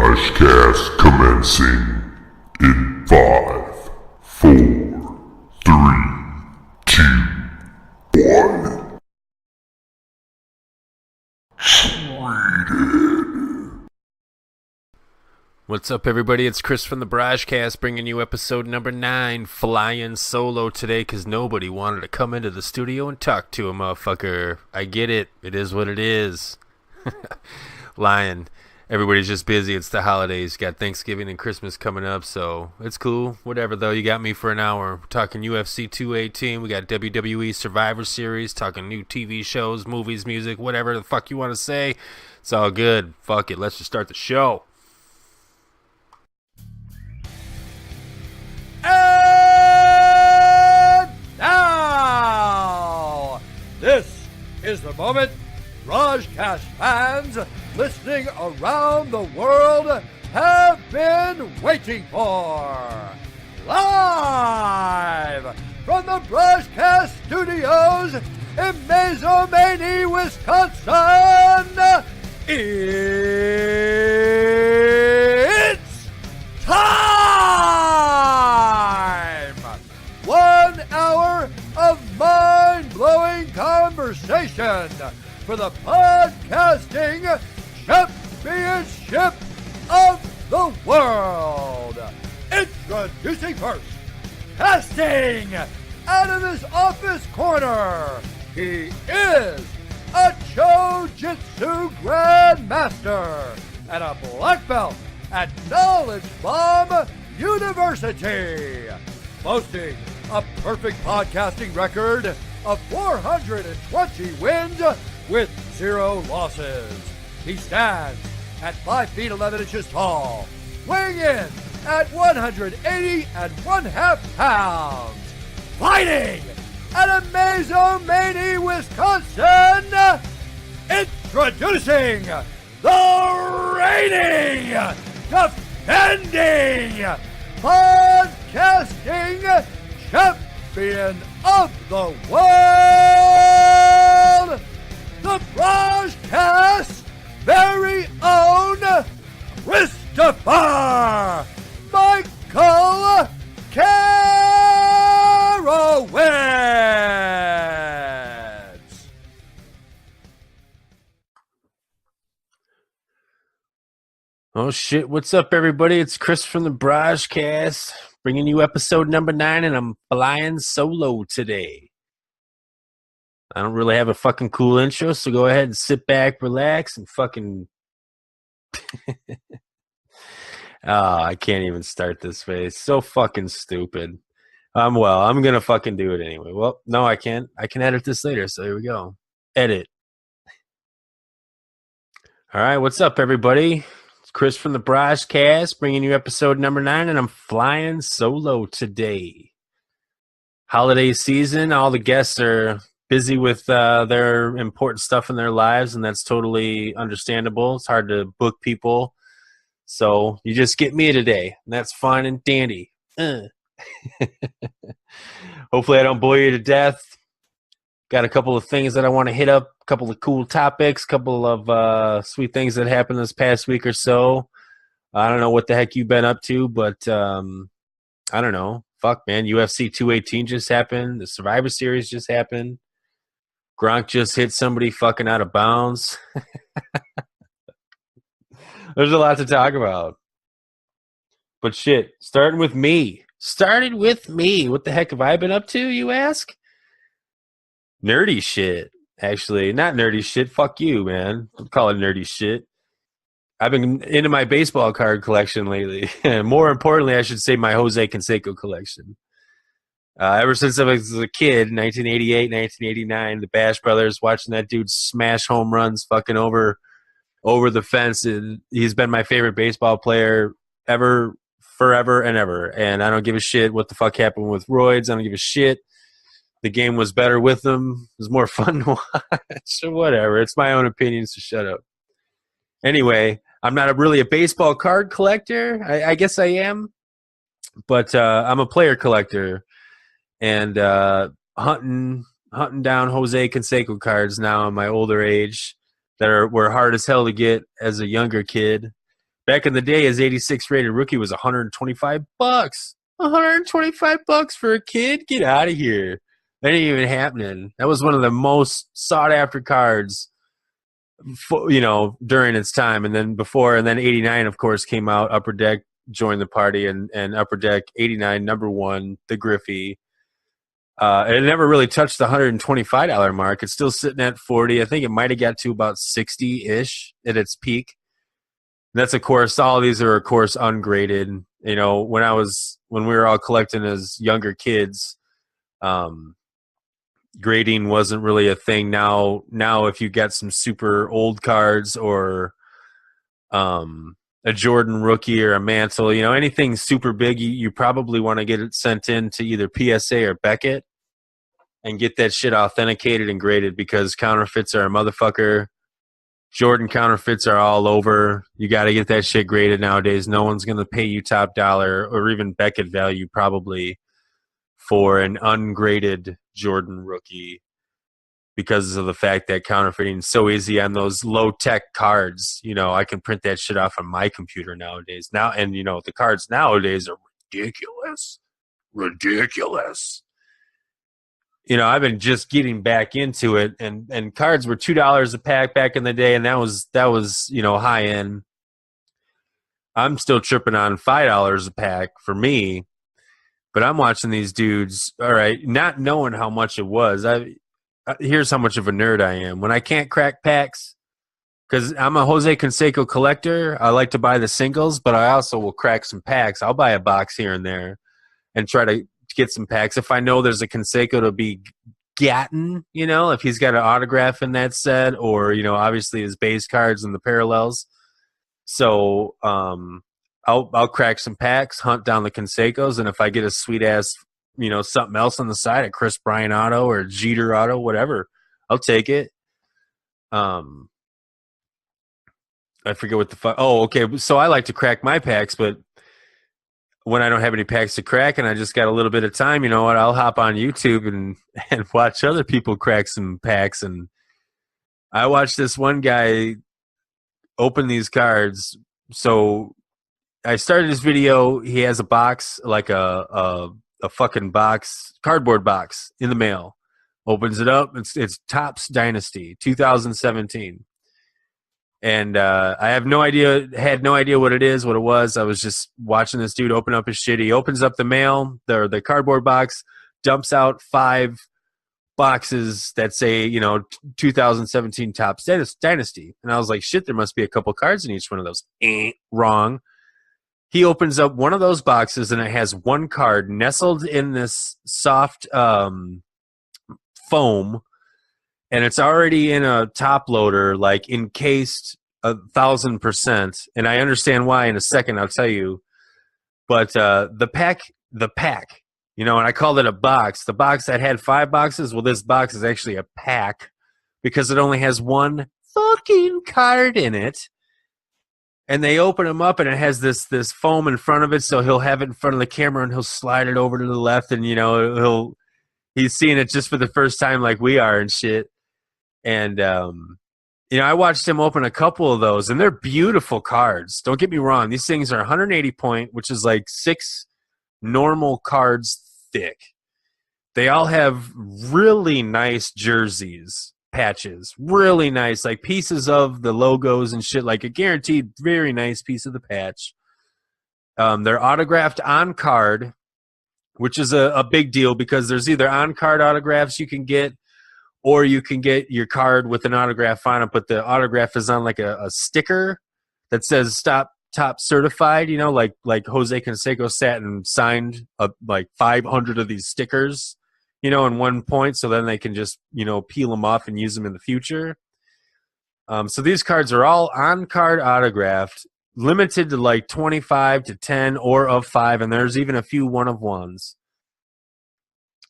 BrahjCast commencing in 5, 4, 3, 2, 1. What's up, everybody? It's Chris from the BrahjCast bringing you episode number 9, Flyin solo today because nobody wanted to come into the studio and talk to a motherfucker. I get it. It is what it is. Lying. Everybody's just busy. It's the holidays. Got Thanksgiving and Christmas coming up, so it's cool. Whatever, though. You got me for an hour. We're talking UFC 218. We got WWE Survivor Series. Talking new TV shows, movies, music, whatever the fuck you want to say. It's all good. Fuck it. Let's just start the show. And now, this is the moment BrahjCast fans listening around the world have been waiting for. Live from the BrahjCast studios in Maisomanie, Wisconsin, it's time! 1 hour of mind-blowing conversation for the podcasting championship of the world. Introducing first, casting out of his office corner, he is a Jiu-Jitsu Grandmaster and a black belt at Knowledge Bomb University, boasting a perfect podcasting record of 420 wins with 0 losses. He stands at 5 feet 11 inches tall, weighing in at 180 1/2 pounds, fighting at a Maisomanie, Wisconsin. Introducing the reigning, defending, podcasting champion of the world, the BrahjCast's very own Christopher Michael Karowitz. Oh shit, what's up, everybody? It's Chris from the BrahjCast bringing you episode number 9, and I'm flying solo today. I don't really have a fucking cool intro, so go ahead and sit back, relax, and fucking... Oh, I can't even start this way. It's so fucking stupid. I'm gonna fucking do it anyway. Well, no, I can't. I can edit this later, so here we go. Edit. All right, what's up, everybody? It's Chris from the BrahjCast bringing you episode number 9, and I'm flying solo today. Holiday season, all the guests are busy with their important stuff in their lives, and that's totally understandable. It's hard to book people, so you just get me today, and that's fine and dandy. Hopefully I don't bore you to death. Got a couple of things that I want to hit up, a couple of cool topics, a couple of sweet things that happened this past week or so. I don't know what the heck you've been up to, but I don't know. Fuck, man. UFC 218 just happened. The Survivor Series just happened. Gronk just hit somebody fucking out of bounds. There's a lot to talk about. But shit, starting with me. What the heck have I been up to, you ask? Nerdy shit. Actually, not nerdy shit. Fuck you, man. Don't call it nerdy shit. I've been into my baseball card collection lately. More importantly, I should say my Jose Canseco collection. Ever since I was a kid, 1988, 1989, the Bash Brothers, watching that dude smash home runs fucking over the fence. And he's been my favorite baseball player ever, forever, and ever. And I don't give a shit what the fuck happened with roids. I don't give a shit. The game was better with them. It was more fun to watch. Or whatever. It's my own opinion, so shut up. Anyway, I'm not really a baseball card collector. I guess I am. But I'm a player collector. And hunting down Jose Canseco cards now in my older age that were hard as hell to get as a younger kid. Back in the day, his 86 rated rookie was $125. $125 for a kid? Get out of here. That ain't even happening. That was one of the most sought after cards, during its time. And then 89, of course, came out. Upper Deck joined the party, and Upper Deck 89, number one, the Griffey. It never really touched the $125 mark. It's still sitting at 40. I think it might have got to about 60-ish at its peak. And that's, of course, all of these are, of course, ungraded. When we were all collecting as younger kids, grading wasn't really a thing. Now if you get some super old cards or a Jordan rookie or a Mantle, anything super big, you probably want to get it sent in to either PSA or Beckett and get that shit authenticated and graded, because counterfeits are a motherfucker. Jordan counterfeits are all over. You got to get that shit graded nowadays. No one's going to pay you top dollar or even Beckett value probably for an ungraded Jordan rookie, because of the fact that counterfeiting is so easy on those low-tech cards. I can print that shit off on my computer nowadays. The cards nowadays are ridiculous. Ridiculous. I've been just getting back into it, and cards were $2 a pack back in the day, and that was high end. I'm still tripping on $5 a pack for me, but I'm watching these dudes, all right, not knowing how much it was. Here's how much of a nerd I am. When I can't crack packs, because I'm a Jose Canseco collector, I like to buy the singles, but I also will crack some packs. I'll buy a box here and there and try to get some packs. If I know there's a Canseco to be gotten, if he's got an autograph in that set, or, obviously his base cards and the parallels. So I'll crack some packs, hunt down the Cansecos, and if I get a sweet-ass something else on the side, a Chris Bryant auto or a Jeter auto, whatever, I'll take it. I forget what the fuck. Oh, okay. So I like to crack my packs, but when I don't have any packs to crack and I just got a little bit of time, you know what? I'll hop on YouTube and watch other people crack some packs. And I watched this one guy open these cards. So I started this video. He has a box, like a fucking box, cardboard box in the mail. Opens it up. It's Topps Dynasty 2017. And I had no idea what it is, what it was. I was just watching this dude open up his shit. He opens up the mail, the cardboard box, dumps out 5 boxes that say, 2017 Topps Dynasty. And I was like, shit, there must be a couple cards in each one of those. Wrong. He opens up one of those boxes, and it has one card nestled in this soft foam, and it's already in a top loader, like encased 1,000%. And I understand why in a second, I'll tell you. But the pack, and I called it a box. The box that had 5 boxes, well, this box is actually a pack because it only has one fucking card in it. And they open them up, and it has this foam in front of it, so he'll have it in front of the camera, and he'll slide it over to the left, and he's seeing it just for the first time, like we are and shit. And I watched him open a couple of those, and they're beautiful cards. Don't get me wrong; these things are 180 point, which is like 6 normal cards thick. They all have really nice jerseys. Patches, really nice, like pieces of the logos and shit, like a guaranteed very nice piece of the patch. They're autographed on card, which is a big deal, because there's either on card autographs you can get, or you can get your card with an autograph on it, but the autograph is on like a sticker that says Top Certified, like Jose Canseco sat and signed like 500 of these stickers, in one point, so then they can just, peel them off and use them in the future. So these cards are all on-card autographed, limited to like 25 to 10 or of 5, and there's even a few one-of-ones.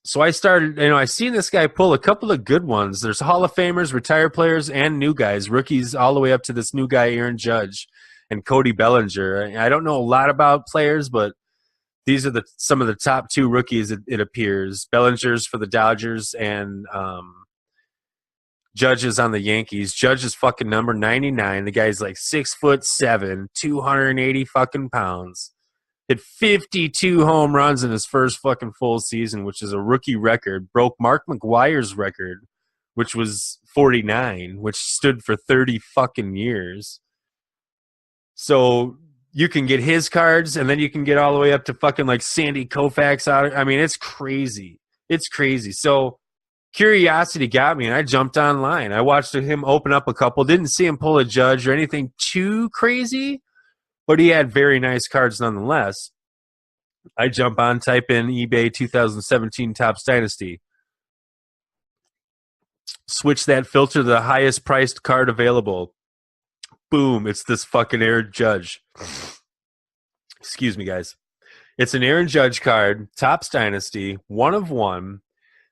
So I started, I seen this guy pull a couple of good ones. There's Hall of Famers, retired players, and new guys, rookies, all the way up to this new guy, Aaron Judge, and Cody Bellinger. I don't know a lot about players, but these are some of the top 2 rookies, it appears. Bellinger's for the Dodgers, and Judge is on the Yankees. Judge is fucking number 99. The guy's like 6'7", 280 fucking pounds. Hit 52 home runs in his first fucking full season, which is a rookie record. Broke Mark McGwire's record, which was 49, which stood for 30 fucking years. So you can get his cards, and then you can get all the way up to fucking like Sandy Koufax out. I mean, it's crazy. It's crazy. So curiosity got me, and I jumped online. I watched him open up a couple. Didn't see him pull a Judge or anything too crazy, but he had very nice cards nonetheless. I jump on, type in eBay 2017 Topps Dynasty. Switch that filter to the highest priced card available. Boom, it's this fucking Aaron Judge. Excuse me, guys. It's an Aaron Judge card, Topps Dynasty, 1 of 1.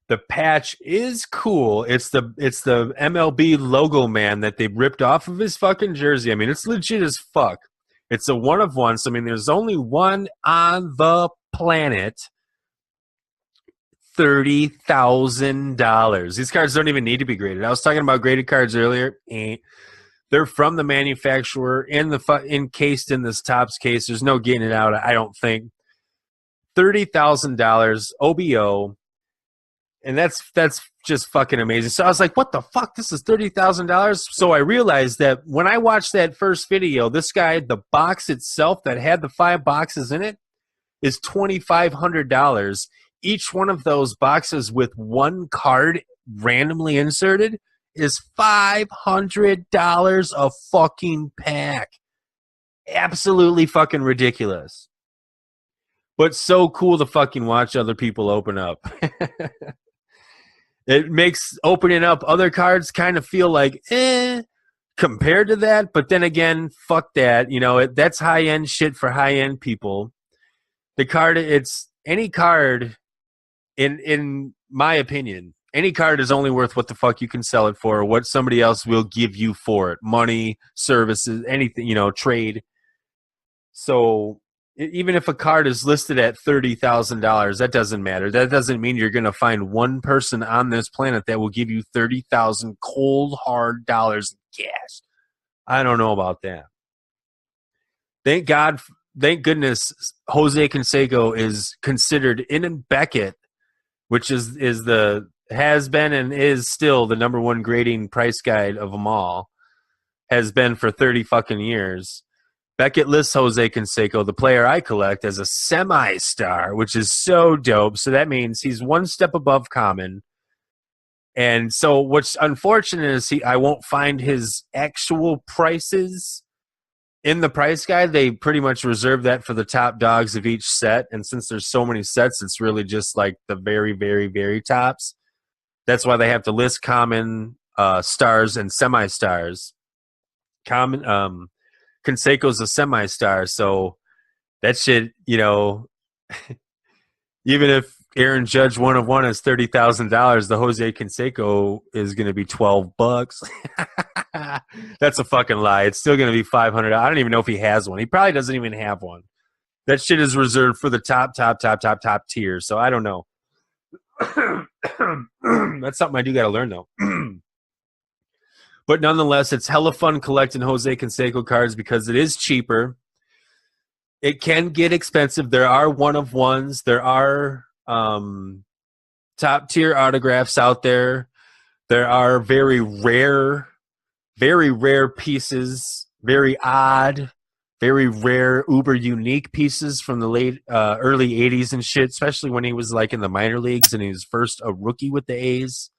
The patch is cool. It's the MLB logo man that they ripped off of his fucking jersey. I mean, it's legit as fuck. It's a 1 of 1. So, I mean, there's only one on the planet. $30,000. These cards don't even need to be graded. I was talking about graded cards earlier. They're from the manufacturer encased in this Topps case. There's no getting it out, I don't think. $30,000 OBO. And that's just fucking amazing. So I was like, what the fuck? This is $30,000? So I realized that when I watched that first video, this guy, the box itself that had the 5 boxes in it is $2,500. Each one of those boxes with one card randomly inserted is $500 a fucking pack. Absolutely fucking ridiculous. But so cool to fucking watch other people open up. It makes opening up other cards kind of feel like, compared to that. But then again, fuck that. You know, that's high-end shit for high-end people. The card, it's any card, in my opinion, any card is only worth what the fuck you can sell it for or what somebody else will give you for it. Money, services, anything, you know, trade. So even if a card is listed at $30,000, that doesn't matter. That doesn't mean you're going to find one person on this planet that will give you 30,000 cold, hard dollars in cash. I don't know about that. Thank goodness, Jose Canseco is considered in Beckett, which has been and is still the number one grading price guide of them all, has been for 30 fucking years. Beckett lists Jose Canseco, the player I collect, as a semi-star, which is so dope. So that means he's one step above common. And so what's unfortunate is I won't find his actual prices in the price guide. They pretty much reserve that for the top dogs of each set. And since there's so many sets, it's really just like the very, very, very tops. That's why they have to list common, stars, and semi-stars. Common, Canseco's a semi-star, so that shit, you know, even if Aaron Judge 1 of 1 is $30,000, the Jose Canseco is going to be $12. That's a fucking lie. It's still going to be $500. I don't even know if he has one. He probably doesn't even have one. That shit is reserved for the top tier, so I don't know. That's something I do got to learn, though. But nonetheless, it's hella fun collecting Jose Canseco cards because it is cheaper. It can get expensive. There are 1 of 1s. There are top tier autographs out there. There are very rare pieces, very odd, very rare, uber unique pieces from the early 80s and shit, especially when he was like in the minor leagues and he was first a rookie with the A's.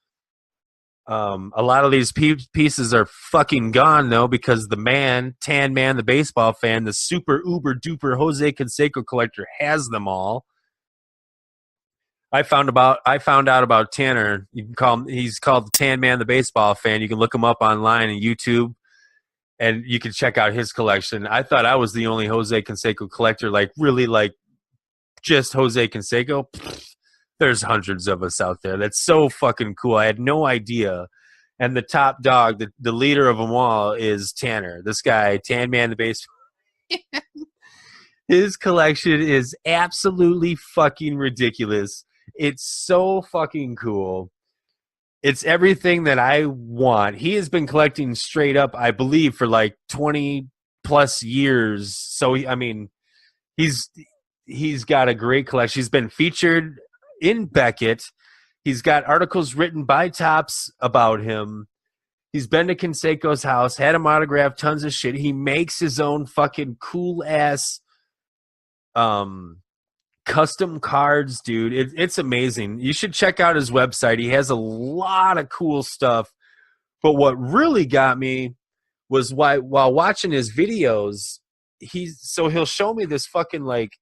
A lot of these pieces are fucking gone though because the Tan Man, the baseball fan, the super uber duper Jose Canseco collector has them all. I found out about Tanner. You can call him. He's called the Tan Man, the baseball fan. You can look him up online on YouTube, and you can check out his collection. I thought I was the only Jose Canseco collector, like really, like just Jose Canseco. There's hundreds of us out there. That's so fucking cool. I had no idea. And the top dog, the leader of them all, is Tanner. This guy, Tan Man, the baseball. His collection is absolutely fucking ridiculous. It's so fucking cool. It's everything that I want. He has been collecting straight up, I believe, for like 20 plus years. So I mean, he's got a great collection. He's been featured in Beckett. He's got articles written by Topps about him. He's been to Canseco's house, had him autograph tons of shit. He makes his own fucking cool ass custom cards, dude. It's amazing. You should check out his website. He has a lot of cool stuff. But what really got me was while watching his videos, he'll show me this fucking like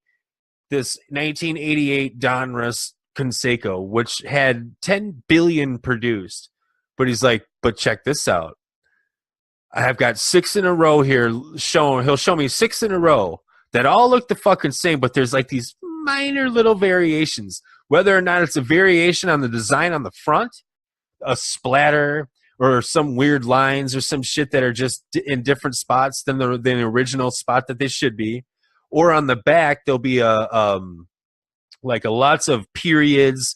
this 1988 Donruss Canseco, which had 10 billion produced. But he's like, but check this out. I have got 6 in a row here. He'll show me 6 in a row that all look the fucking same, but there's like these minor little variations. Whether or not it's a variation on the design on the front, a splatter, or some weird lines or some shit that are just in different spots than the original spot that they should be. Or on the back, there'll be lots of periods.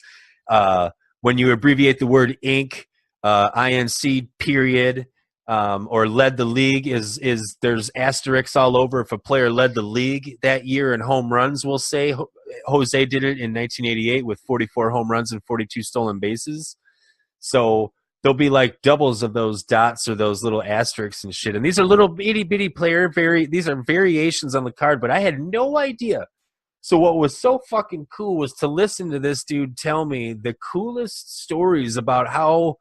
When you abbreviate the word ink, INC period, or led the league is there's asterisks all over. If a player led the league that year in home runs, we'll say Jose did it in 1988 with 44 home runs and 42 stolen bases. So there'll be like doubles of those dots or those little asterisks and shit. And these are little itty bitty these are variations on the card, but I had no idea. So what was so fucking cool was to listen to this dude tell me the coolest stories about how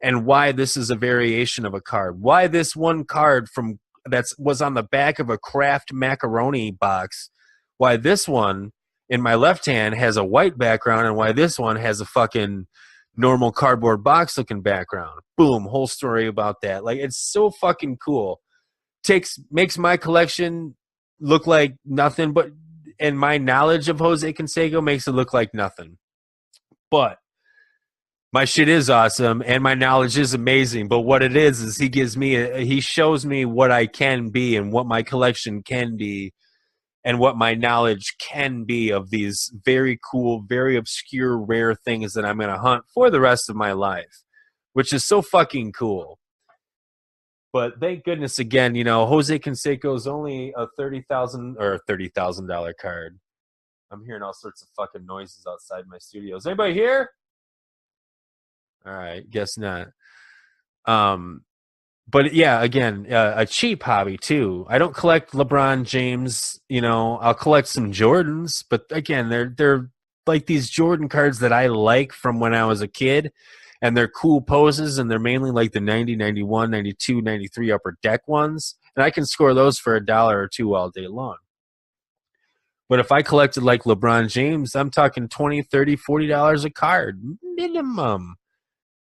and why this is a variation of a card. Why this one card was on the back of a Kraft macaroni box, why this one in my left hand has a white background and why this one has a fucking normal cardboard box looking background. Boom, whole story about that. Like, it's so fucking cool. Makes my collection look like nothing, and my knowledge of Jose Canseco makes it look like nothing. But my shit is awesome and my knowledge is amazing. But what it is he shows me what I can be and what my collection can be and what my knowledge can be of these very cool, very obscure, rare things that I'm going to hunt for the rest of my life, which is so fucking cool. But thank goodness, again, Jose Canseco is only a $30,000 card. I'm hearing all sorts of fucking noises outside my studio. Is anybody here? All right, guess not. But yeah, again, a cheap hobby too. I don't collect LeBron James. I'll collect some Jordans, but again, they're like these Jordan cards that I like from when I was a kid, and they're cool poses, and they're mainly like the 90, 91, 92, 93 upper deck ones, and I can score those for $1 or $2 all day long. But if I collected like LeBron James, I'm talking $20, $30, $40 a card minimum.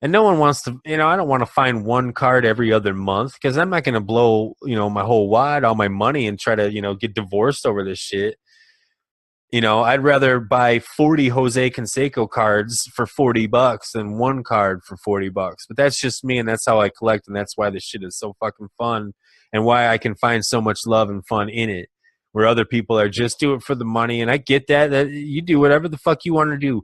And no one wants to, I don't want to find one card every other month because I'm not going to blow, my whole wad, all my money and try to, get divorced over this shit. I'd rather buy 40 Jose Canseco cards for $40 than one card for $40. But that's just me, and that's how I collect, and that's why this shit is so fucking fun and why I can find so much love and fun in it, where other people are just do it for the money. And I get that you do whatever the fuck you want to do.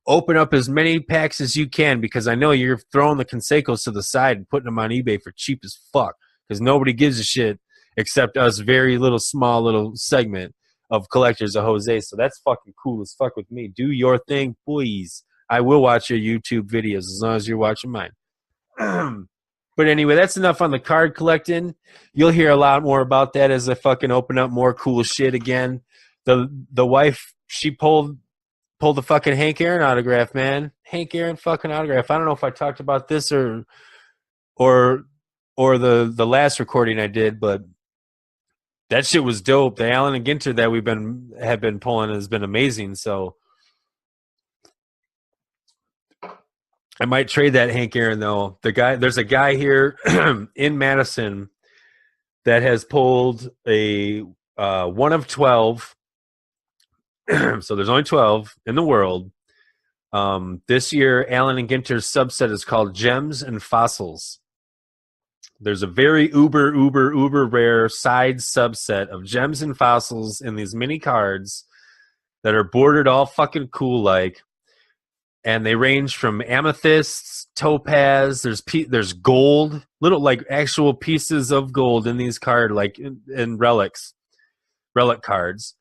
Open up as many packs as you can because I know you're throwing the Cansecos to the side and putting them on eBay for cheap as fuck because nobody gives a shit except us very small little segment of collectors of Jose. So that's fucking cool as fuck with me. Do your thing, please. I will watch your YouTube videos as long as you're watching mine. But anyway, that's enough on the card collecting. You'll hear a lot more about that as I fucking open up more cool shit again. The wife, she pulled the fucking Hank Aaron autograph, man. Hank Aaron fucking autograph. I don't know if I talked about this or the last recording I did, but that shit was dope. The Allen and Ginter that have been pulling has been amazing. So I might trade that Hank Aaron though. There's a guy here in Madison that has pulled a 1 of 12. So there's only 12 in the world. This year, Allen and Ginter's subset is called Gems and Fossils. There's a very uber rare side subset of gems and fossils in these mini cards that are bordered all fucking cool like. and they range from amethysts, topaz. There's gold, little like actual pieces of gold in these cards, like in relic cards,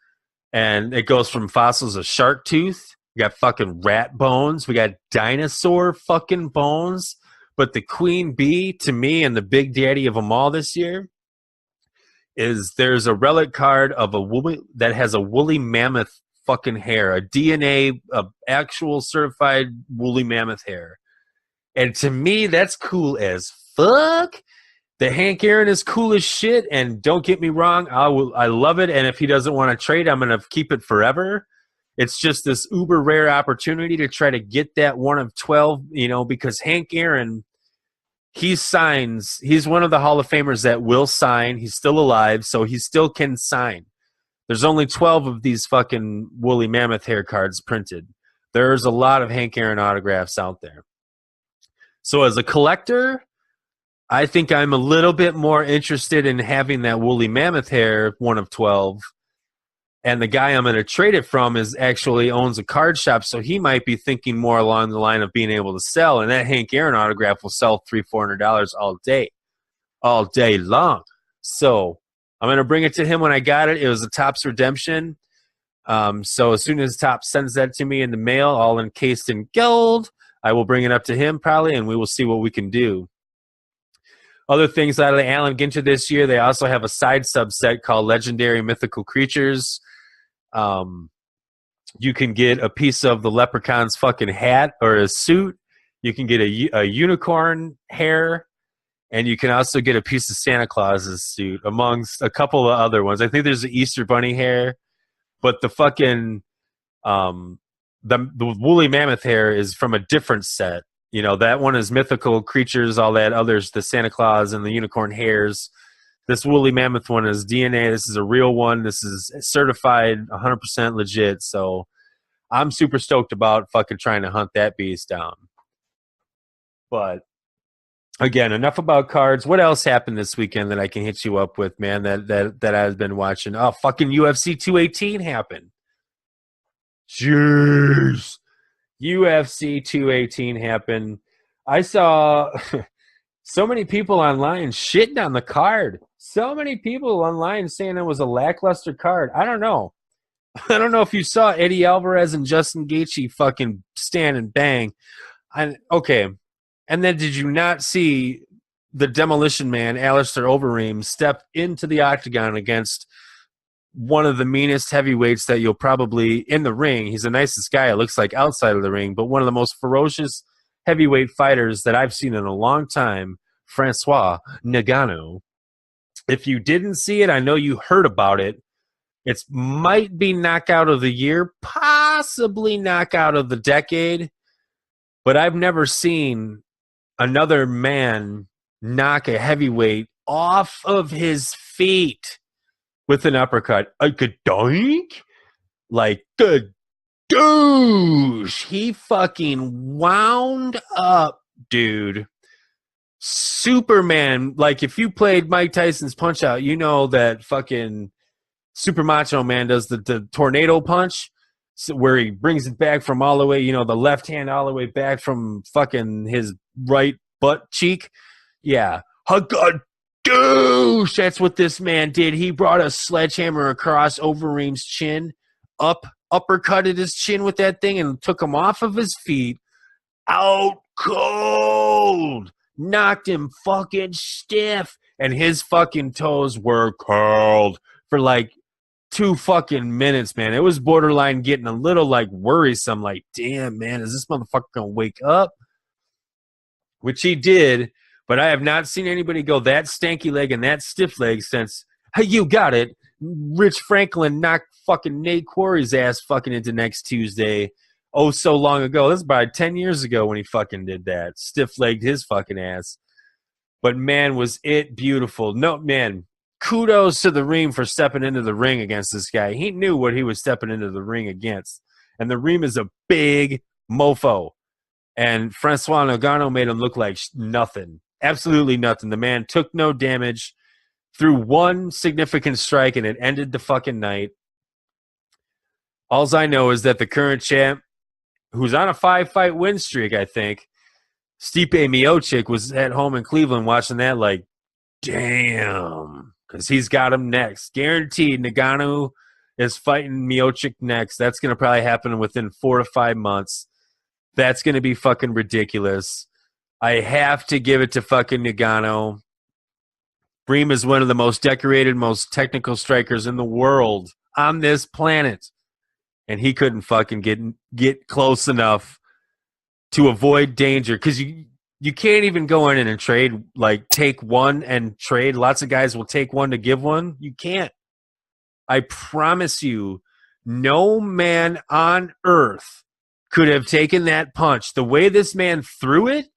and it goes from fossils of shark tooth. We got fucking rat bones. We got dinosaur fucking bones. But the queen bee, to me, and the big daddy of them all this year, is there's a relic card of a woman that has a woolly mammoth fucking hair, a DNA of actual certified woolly mammoth hair. And to me, that's cool as fuck. The Hank Aaron is cool as shit, and don't get me wrong, I love it. And if he doesn't want to trade, I'm gonna keep it forever. It's just this uber rare opportunity to try to get that 1 of 12, because Hank Aaron, he's one of the Hall of Famers that will sign. He's still alive, so he still can sign. There's only 12 of these fucking woolly mammoth hair cards printed. There's a lot of Hank Aaron autographs out there. So as a collector, I think I'm a little bit more interested in having that woolly mammoth hair 1 of 12. And the guy I'm going to trade it from actually owns a card shop, so he might be thinking more along the line of being able to sell. And that Hank Aaron autograph will sell $300-$400 all day long. So I'm going to bring it to him when I got it. It was a Topps redemption. So as soon as Topps sends that to me in the mail, all encased in gold, I will bring it up to him probably, and we will see what we can do. Other things out of the Allen Ginter this year, they also have a side subset called Legendary Mythical Creatures. You can get a piece of the leprechaun's fucking hat or a suit. You can get a unicorn hair, and you can also get a piece of Santa Claus's suit, amongst a couple of other ones. I think there's an Easter bunny hair, but the fucking the woolly mammoth hair is from a different set. That one is mythical creatures, all that. Others, the Santa Claus and the unicorn hairs. This woolly mammoth one is DNA. This is a real one. This is certified 100% legit. So I'm super stoked about fucking trying to hunt that beast down. But again, enough about cards. What else happened this weekend that I can hit you up with, man, that I've been watching? Oh, fucking UFC 218 happened. Jeez. UFC 218 happened. I saw so many people online shitting on the card. So many people online saying it was a lackluster card. I don't know. I don't know if you saw Eddie Alvarez and Justin Gaethje fucking stand and bang. Okay. And then did you not see the Demolition Man, Alistair Overeem, step into the octagon against one of the meanest heavyweights that you'll probably in the ring? He's the nicest guy, it looks like, outside of the ring, but one of the most ferocious heavyweight fighters that I've seen in a long time, Francois Ngannou. If you didn't see it, I know you heard about it. It might be knockout of the year, possibly knockout of the decade, but I've never seen another man knock a heavyweight off of his feet with an uppercut. A good doink? Like, good douche. He fucking wound up, dude. Superman. Like, if you played Mike Tyson's Punch Out, you know that fucking Super Macho Man does the tornado punch, so where he brings it back from all the way, the left hand all the way back from fucking his right butt cheek. Yeah. Douche. That's what this man did. He brought a sledgehammer across Overeem's chin, uppercutted his chin with that thing and took him off of his feet. Out cold. Knocked him fucking stiff. And his fucking toes were curled for like 2 fucking minutes, man. It was borderline getting a little like worrisome. Like, damn, man, is this motherfucker gonna wake up? Which he did. But I have not seen anybody go that stanky leg and that stiff leg since, hey, you got it, Rich Franklin knocked fucking Nate Quarry's ass fucking into next Tuesday. Oh, so long ago. This is about 10 years ago when he fucking did that. Stiff-legged his fucking ass. But, man, was it beautiful. No, man, kudos to the Reem for stepping into the ring against this guy. He knew what he was stepping into the ring against. And the Reem is a big mofo. And Francois Ngannou made him look like nothing. Absolutely nothing. The man took no damage, threw one significant strike, and it ended the fucking night. Alls I know is that the current champ who's on a 5-fight win streak, I think. Stipe Miocic was at home in Cleveland watching that like, damn, because he's got him next. Guaranteed Ngannou is fighting Miocic next. That's going to probably happen within 4 to 5 months. That's going to be fucking ridiculous. I have to give it to fucking Ngannou. Bream is one of the most decorated, most technical strikers in the world on this planet. And he couldn't fucking get close enough to avoid danger. Because you can't even go in and trade, like take one and trade. Lots of guys will take one to give one. You can't. I promise you, no man on earth could have taken that punch. The way this man threw it,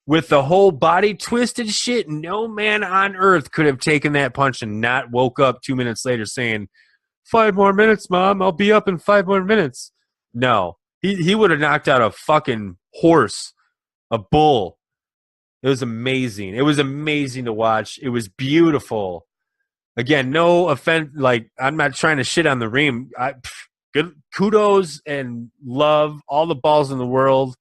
with the whole body twisted shit, no man on earth could have taken that punch and not woke up 2 minutes later saying, 5 more minutes, Mom. I'll be up in 5 more minutes. No. He would have knocked out a fucking horse, a bull. It was amazing. It was amazing to watch. It was beautiful. Again, no offense. Like, I'm not trying to shit on the Reem. Good kudos and love, all the balls in the world.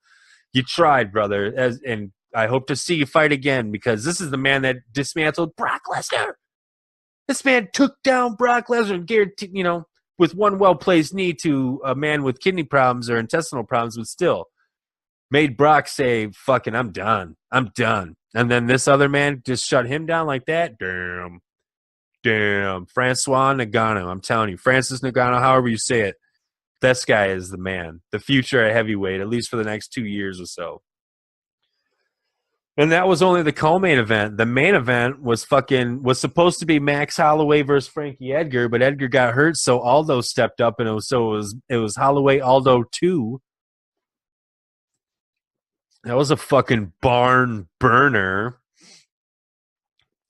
You tried, brother. And I hope to see you fight again, because this is the man that dismantled Brock Lesnar. This man took down Brock Lesnar, guaranteed, with one well-placed knee to a man with kidney problems or intestinal problems, but still made Brock say, fucking, I'm done. I'm done. And then this other man just shut him down like that. Damn. Francois Ngannou. I'm telling you, Francis Ngannou, however you say it, this guy is the man. The future at heavyweight, at least for the next 2 years or so. And that was only the co-main event. The main event was supposed to be Max Holloway versus Frankie Edgar, but Edgar got hurt, so Aldo stepped up, and it was Holloway Aldo 2. That was a fucking barn burner.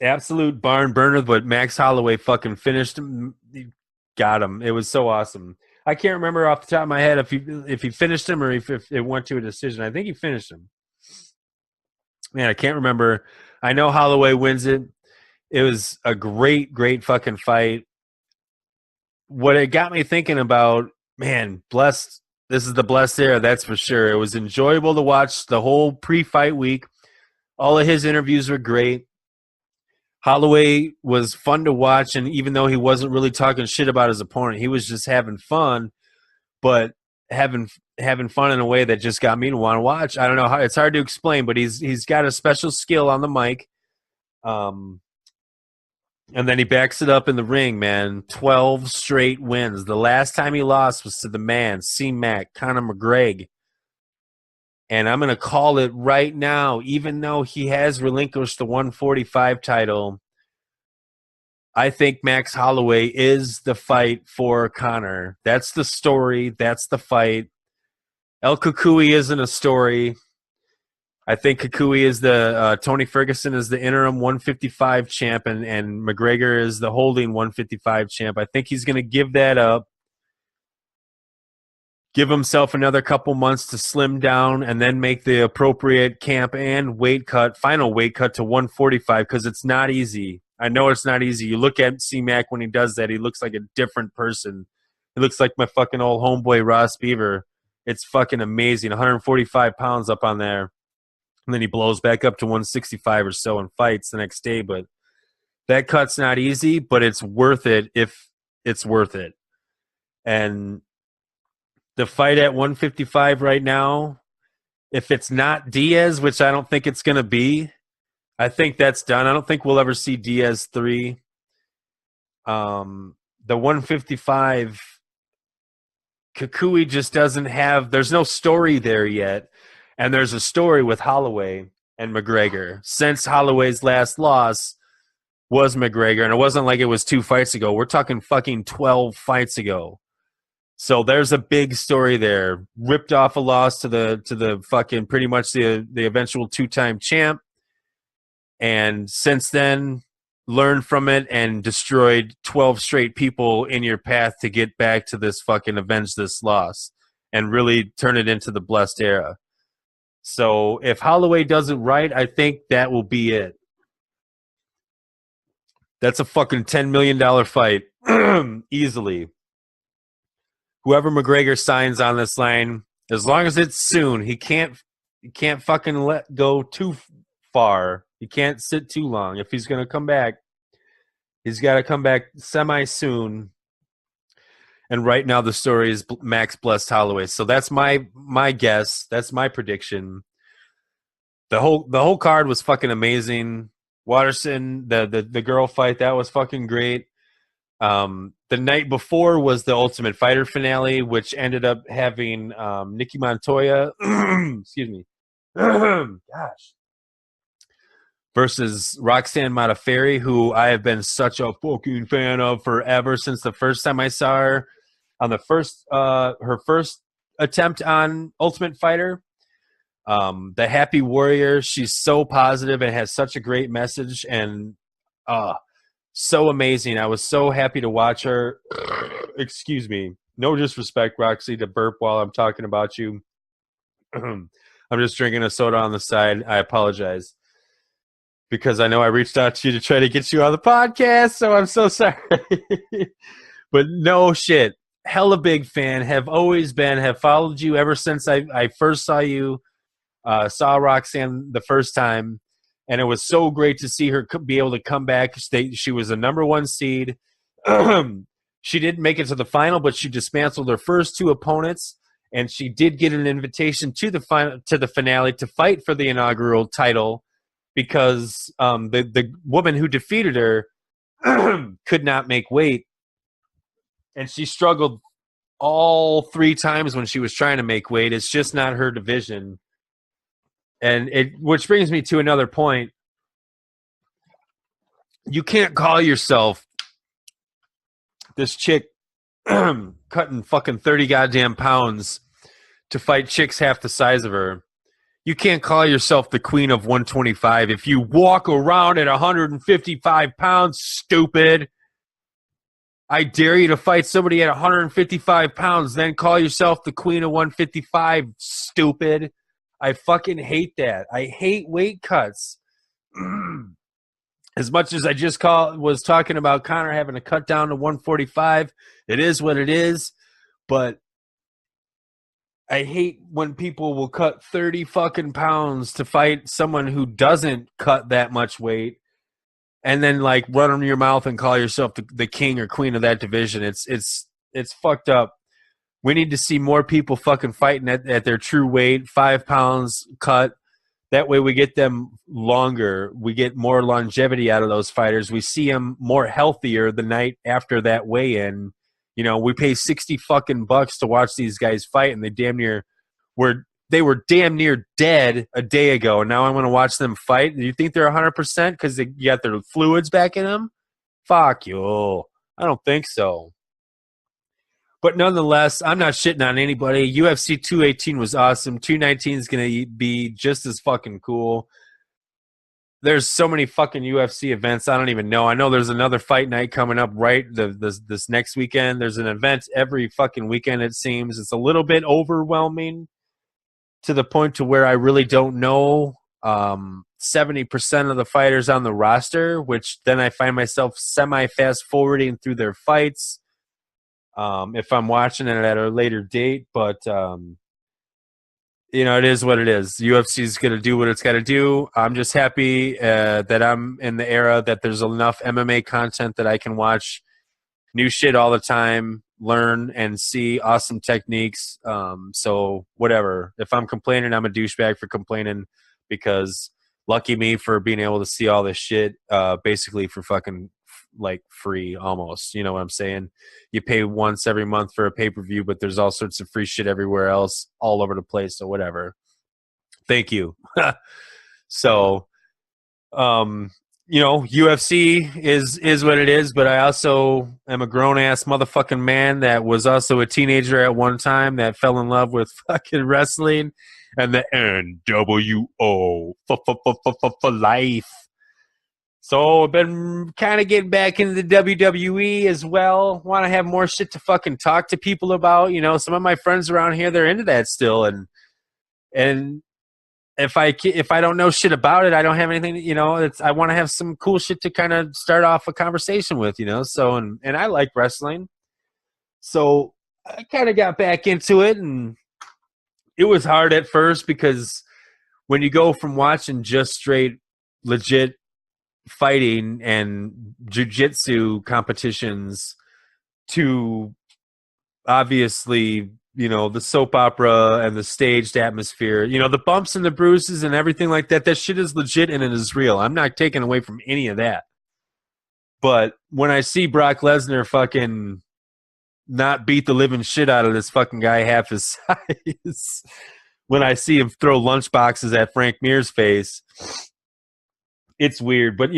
Absolute barn burner, but Max Holloway fucking finished him. He got him. It was so awesome. I can't remember off the top of my head if he finished him or if it went to a decision. I think he finished him. Man, I can't remember. I know Holloway wins it. It was a great, great fucking fight. What it got me thinking about, man, blessed. This is the blessed era, that's for sure. It was enjoyable to watch the whole pre-fight week. All of his interviews were great. Holloway was fun to watch, and even though he wasn't really talking shit about his opponent, he was just having fun, but having fun in a way that just got me to want to watch. I don't know how, it's hard to explain, but he's got a special skill on the mic. And then he backs it up in the ring, man. 12 straight wins. The last time he lost was to the man, C-Mac, Conor McGregor. And I'm going to call it right now, even though he has relinquished the 145 title, I think Max Holloway is the fight for Conor. That's the story. That's the fight. El Kukui isn't a story. I think Kukui is Tony Ferguson is the interim 155 champ, and McGregor is the holding 155 champ. I think he's going to give that up. Give himself another couple months to slim down and then make the appropriate camp and final weight cut to 145, because it's not easy. I know it's not easy. You look at C-Mac when he does that, he looks like a different person. He looks like my fucking old homeboy Ross Beaver. It's fucking amazing. 145 pounds up on there. And then he blows back up to 165 or so and fights the next day. But that cut's not easy, but it's worth it if it's worth it. And the fight at 155 right now, if it's not Diaz, which I don't think it's going to be, I think that's done. I don't think we'll ever see Diaz 3. The 155, Kukui just doesn't have – there's no story there yet. And there's a story with Holloway and McGregor. Since Holloway's last loss was McGregor, and it wasn't like it was 2 fights ago. We're talking fucking 12 fights ago. So there's a big story there. Ripped off a loss to the fucking pretty much the eventual 2-time champ. And since then, learned from it and destroyed 12 straight people in your path to get back to this fucking avenge this loss and really turn it into the blessed era. So if Holloway does it right, I think that will be it. That's a fucking $10 million fight. Easily. Whoever McGregor signs on this line, As long as it's soon, he can't fucking let go too far. He can't sit too long. If he's gonna come back, he's got to come back semi soon. And right now, the story is Max Blessed Holloway. So that's my guess. That's my prediction. The whole card was fucking amazing. Watterson, the girl fight, that was fucking great. The night before was the Ultimate Fighter finale, which ended up having Nikki Montoya, excuse me, gosh, versus Roxanne Modafferi, who I have been such a fucking fan of forever since the first time I saw her on the her first attempt on Ultimate Fighter. The Happy Warrior, she's so positive and has such a great message and so amazing. I was so happy to watch her. Excuse me. No disrespect, Roxy, to burp while I'm talking about you. I'm just drinking a soda on the side. I apologize. Because I know I reached out to you to try to get you on the podcast, so I'm so sorry. But no shit. Hella big fan. Have always been. Have followed you ever since I first saw you. Saw Roxanne the first time. And it was so great to see her be able to come back. She was a number 1 seed. She didn't make it to the final, but she dismantled her first 2 opponents. And she did get an invitation to the finale to fight for the inaugural title. Because the woman who defeated her could not make weight. And she struggled all 3 times when she was trying to make weight. It's just not her division. And which brings me to another point. You can't call yourself this chick cutting fucking 30 goddamn pounds to fight chicks half the size of her. You can't call yourself the queen of 125 if you walk around at 155 pounds, stupid. I dare you to fight somebody at 155 pounds, then call yourself the queen of 155, stupid. I fucking hate that. I hate weight cuts. As much as I just was talking about Conor having to cut down to 145, it is what it is. But I hate when people will cut 30 fucking pounds to fight someone who doesn't cut that much weight and then like run your mouth and call yourself the king or queen of that division. It's fucked up. We need to see more people fucking fighting at their true weight, 5 pounds cut. That way we get them longer. We get more longevity out of those fighters. We see them more healthier the night after that weigh-in. You know, we pay $60 fucking bucks to watch these guys fight, and they were damn near dead a day ago. And now I want to watch them fight. Do you think they're 100% because they got their fluids back in them? Fuck you. I don't think so. But nonetheless, I'm not shitting on anybody. UFC 218 was awesome. 219 is going to be just as fucking cool. There's so many fucking UFC events. I don't even know. I know there's another fight night coming up this next weekend. There's an event every fucking weekend, it seems. It's a little bit overwhelming to the point to where I really don't know 70% of the fighters on the roster, which then I find myself semi-fast forwarding through their fights if I'm watching it at a later date. But you know, it is what it is. UFC is going to do what it's got to do. I'm just happy that I'm in the era that there's enough MMA content that I can watch new shit all the time, learn and see awesome techniques. So whatever. If I'm complaining, I'm a douchebag for complaining, because lucky me for being able to see all this shit basically for fucking like free almost. You know what I'm saying? You pay once every month for a pay-per-view, but there's all sorts of free shit everywhere else all over the place. So whatever. Thank you. So, you know, UFC is what it is, but I also am a grown-ass motherfucking man that was also a teenager at one time that fell in love with fucking wrestling and the NWO for life. So I've been kind of getting back into the WWE as well. Want to have more shit to fucking talk to people about. You know, some of my friends around here, they're into that still. And if I don't know shit about it, I don't have anything, you know, I want to have some cool shit to kind of start off a conversation with, you know. So, and I like wrestling. So I kind of got back into it, and it was hard at first because when you go from watching just straight legit fighting and jiu-jitsu competitions to obviously, the soap opera and the staged atmosphere, the bumps and the bruises and everything like that, that shit is legit and it is real. I'm not taking away from any of that. But when I see Brock Lesnar fucking not beat the living shit out of this fucking guy half his size, when I see him throw lunchboxes at Frank Mir's face, it's weird. But,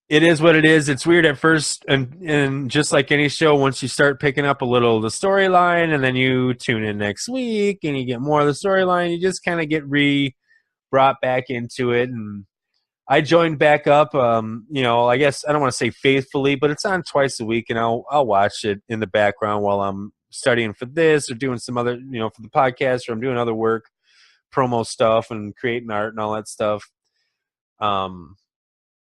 it is what it is. It's weird at first, and just like any show, once you start picking up a little of the storyline, and then you tune in next week, and you get more of the storyline, you just kind of get brought back into it. And I joined back up. I guess I don't want to say faithfully, but it's on twice a week, and I'll watch it in the background while I'm studying for this or doing some other, for the podcast, or I'm doing other work, promo stuff, and creating art and all that stuff.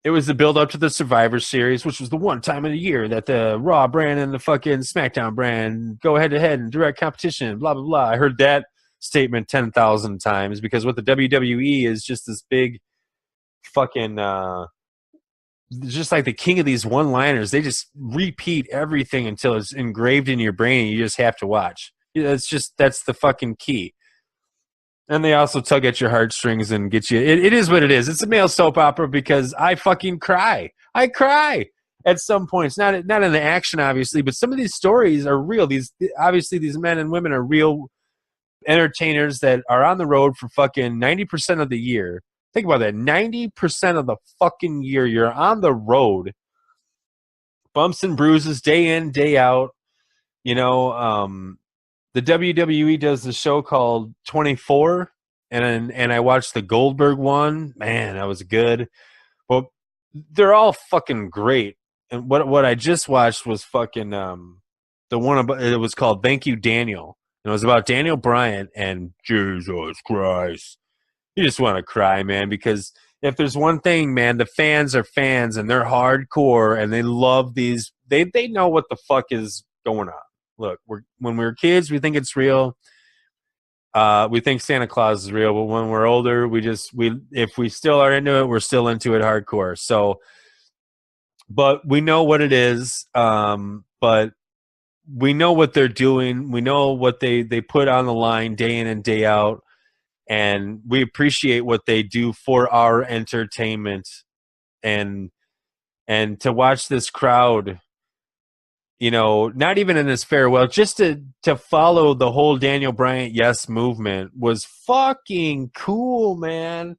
It was the build up to the Survivor Series, which was the one time of the year that the Raw brand and the fucking SmackDown brand go head to head in direct competition, blah, blah, blah. I heard that statement 10,000 times because what the WWE is just this big fucking, just like the king of these one-liners. They just repeat everything until it's engraved in your brain and you just have to watch. That's the fucking key. And they also tug at your heartstrings and get you. It is what it is. It's a male soap opera because I fucking cry. I cry at some points. Not in the action, obviously, but some of these stories are real. These men and women are real entertainers that are on the road for fucking 90% of the year. Think about that. 90% of the fucking year you're on the road. Bumps and bruises day in, day out. The WWE does the show called 24, and I watched the Goldberg one. Man, that was good. Well, they're all fucking great. And what I just watched was fucking the one about, it was called Thank You, Daniel. And it was about Daniel Bryan, and Jesus Christ. You just want to cry, man, because if there's one thing, man, the fans are fans, and they're hardcore, and they love these. They know what the fuck is going on. Look, when we were kids, we think it's real. We think Santa Claus is real, but when we're older, if we still are into it, we're still into it hardcore. So, but we know what it is. But we know what they're doing. We know what they put on the line day in and day out, and we appreciate what they do for our entertainment. And to watch this crowd, not even in his farewell, just to follow the whole Daniel Bryant yes movement was fucking cool, man.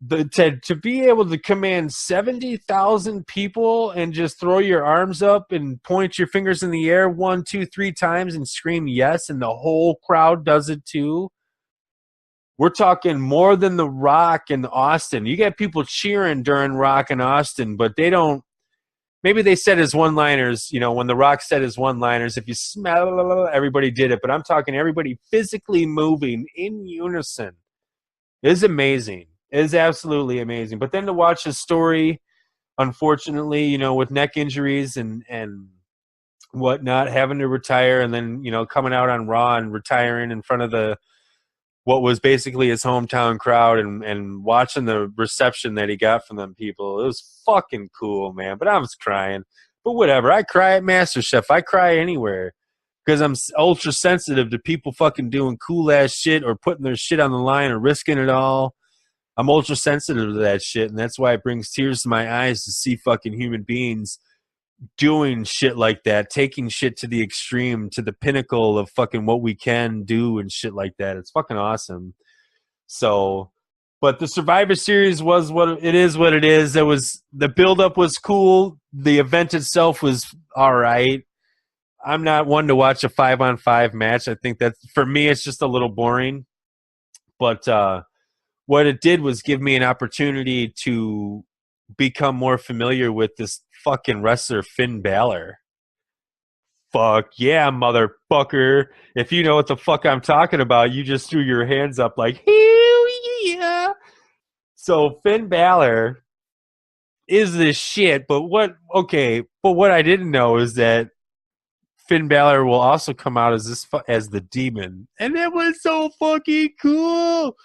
To be able to command 70,000 people and just throw your arms up and point your fingers in the air 1, 2, 3 times and scream yes, and the whole crowd does it too. We're talking more than The Rock and Austin. You get people cheering during Rock and Austin, but they don't. Maybe they said his one-liners, when The Rock said his one-liners, if you smell, everybody did it. But I'm talking everybody physically moving in unison. It is amazing. It is absolutely amazing. But then to watch his story, unfortunately, with neck injuries and whatnot, having to retire, and then, coming out on Raw and retiring in front of what was basically his hometown crowd, and watching the reception that he got from them people. It was fucking cool, man. But I was crying. But whatever. I cry at MasterChef. I cry anywhere because I'm ultra sensitive to people fucking doing cool ass shit or putting their shit on the line or risking it all. I'm ultra sensitive to that shit, and that's why it brings tears to my eyes to see fucking human beings doing shit like that, taking shit to the extreme, to the pinnacle of fucking what we can do and shit like that. It's fucking awesome. So, but the Survivor Series was what it is. The build-up was cool. The event itself was all right. I'm not one to watch a 5-on-5 match. I think that for me, it's just a little boring. But what it did was give me an opportunity to become more familiar with this fucking wrestler, Finn Balor. Fuck yeah, motherfucker. If you know what the fuck I'm talking about, you just threw your hands up like, hell yeah. So Finn Balor is this shit, but what I didn't know is that Finn Balor will also come out as the demon, and it was so fucking cool.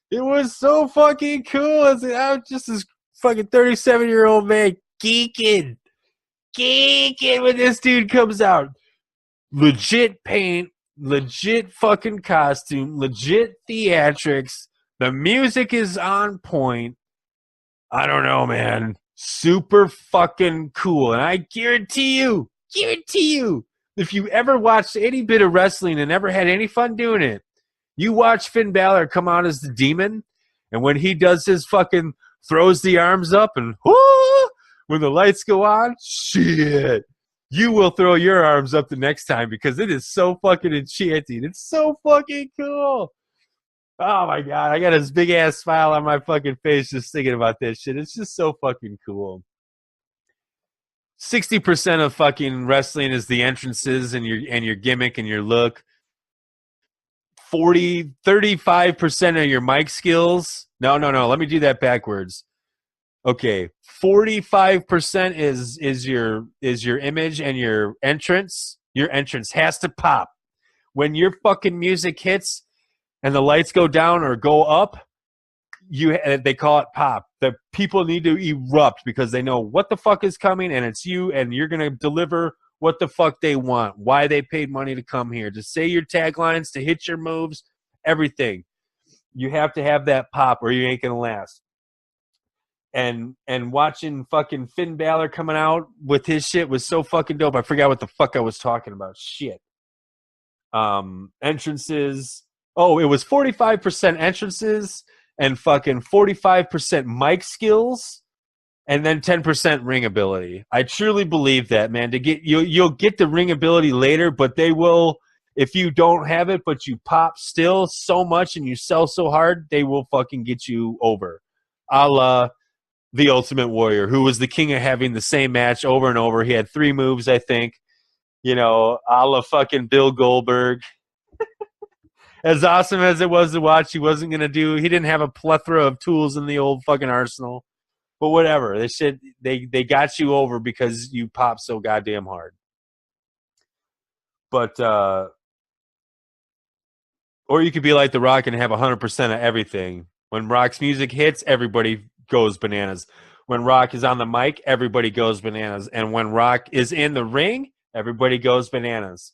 It was so fucking cool. I was just this fucking 37-year-old man geeking when this dude comes out. Legit paint, legit fucking costume, legit theatrics. The music is on point. I don't know, man. Super fucking cool. And I guarantee you, if you ever watched any bit of wrestling and never had any fun doing it, you watch Finn Balor come out as the demon, and when he does his fucking throws the arms up and whoo, when the lights go on, shit, you will throw your arms up the next time because it is so fucking enchanting. It's so fucking cool. Oh my God, I got this big ass smile on my fucking face just thinking about this shit. It's just so fucking cool. 60% of fucking wrestling is the entrances and your gimmick and your look. 35% of your mic skills. No. Let me do that backwards. Okay, 45% is your image and your entrance. Your entrance has to pop. When your fucking music hits and the lights go down or go up, they call it pop. The people need to erupt because they know what the fuck is coming, and it's you, and you're gonna deliver what the fuck they want, why they paid money to come here, to say your taglines, to hit your moves, everything. You have to have that pop or you ain't gonna last. And watching fucking Finn Balor coming out with his shit was so fucking dope. I forgot what the fuck I was talking about. Shit. Entrances. Oh, it was 45% entrances and fucking 45% mic skills. And then 10% ring ability. I truly believe that, man. You'll get the ring ability later, but they will, if you don't have it, but you pop still so much and you sell so hard, they will fucking get you over. A la the Ultimate Warrior, who was the king of having the same match over and over. He had 3 moves, I think. You know, a la fucking Bill Goldberg. As awesome as it was to watch, he didn't have a plethora of tools in the old fucking arsenal. But whatever, they got you over because you pop so goddamn hard. But or you could be like The Rock and have 100% of everything. When Rock's music hits, everybody goes bananas. When Rock is on the mic, everybody goes bananas. And when Rock is in the ring, everybody goes bananas.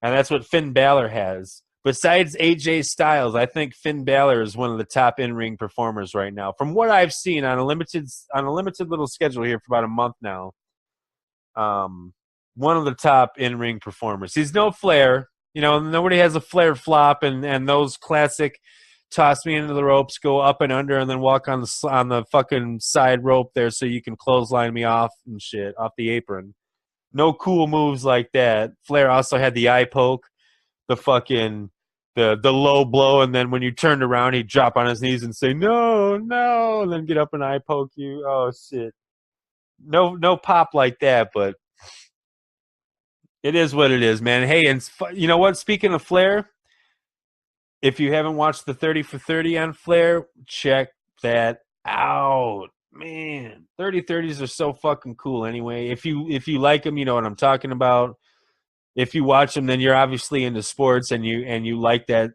And that's what Finn Balor has. Besides AJ Styles, I think Finn Balor is one of the top in-ring performers right now. From what I've seen on a limited little schedule here for about a month now, one of the top in-ring performers. He's no Flair. You know, nobody has a Flair flop and those classic toss me into the ropes, go up and under, and then walk on the fucking side rope there so you can clothesline me off and shit, off the apron. No cool moves like that. Flair also had the eye poke. The fucking the low blow, and then when you turned around, he'd drop on his knees and say no, and then get up and eye poke you. Oh shit, no pop like that, but it is what it is, man. Hey, and you know what? Speaking of Flair, if you haven't watched the 30 for 30 on Flair, check that out, man. 30-30s are so fucking cool. Anyway, if you like them, you know what I'm talking about. If you watch them, then you're obviously into sports and you like that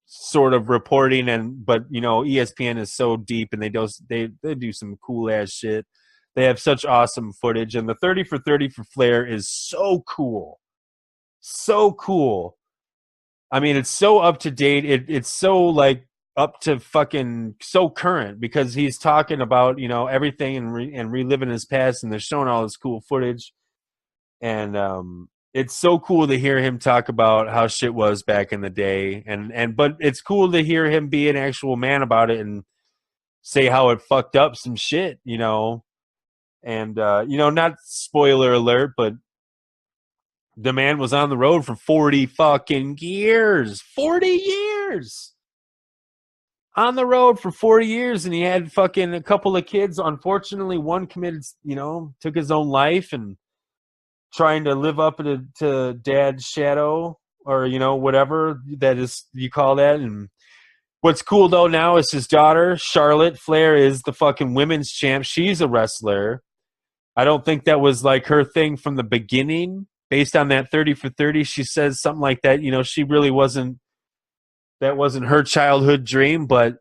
sort of reporting. But you know, ESPN is so deep and they do some cool ass shit. They have such awesome footage, and the 30 for 30 for Flair is so cool, so cool. I mean, it's so up to date. It's so like up to fucking so current because he's talking about, you know, everything and reliving his past, and they're showing all this cool footage, and it's so cool to hear him talk about how shit was back in the day, but it's cool to hear him be an actual man about it and say how it fucked up some shit, you know. And you know, not spoiler alert, but the man was on the road for 40 fucking years. 40 years! On the road for 40 years, and he had fucking a couple of kids. Unfortunately, one committed, you know, took his own life and trying to live up to dad's shadow, or, you know, whatever that is you call that. And what's cool though now is his daughter, Charlotte Flair, is the fucking women's champ. She's a wrestler. I don't think that was like her thing from the beginning. based on that 30 for 30, she says something like that. You know, she really wasn't. That wasn't her childhood dream, but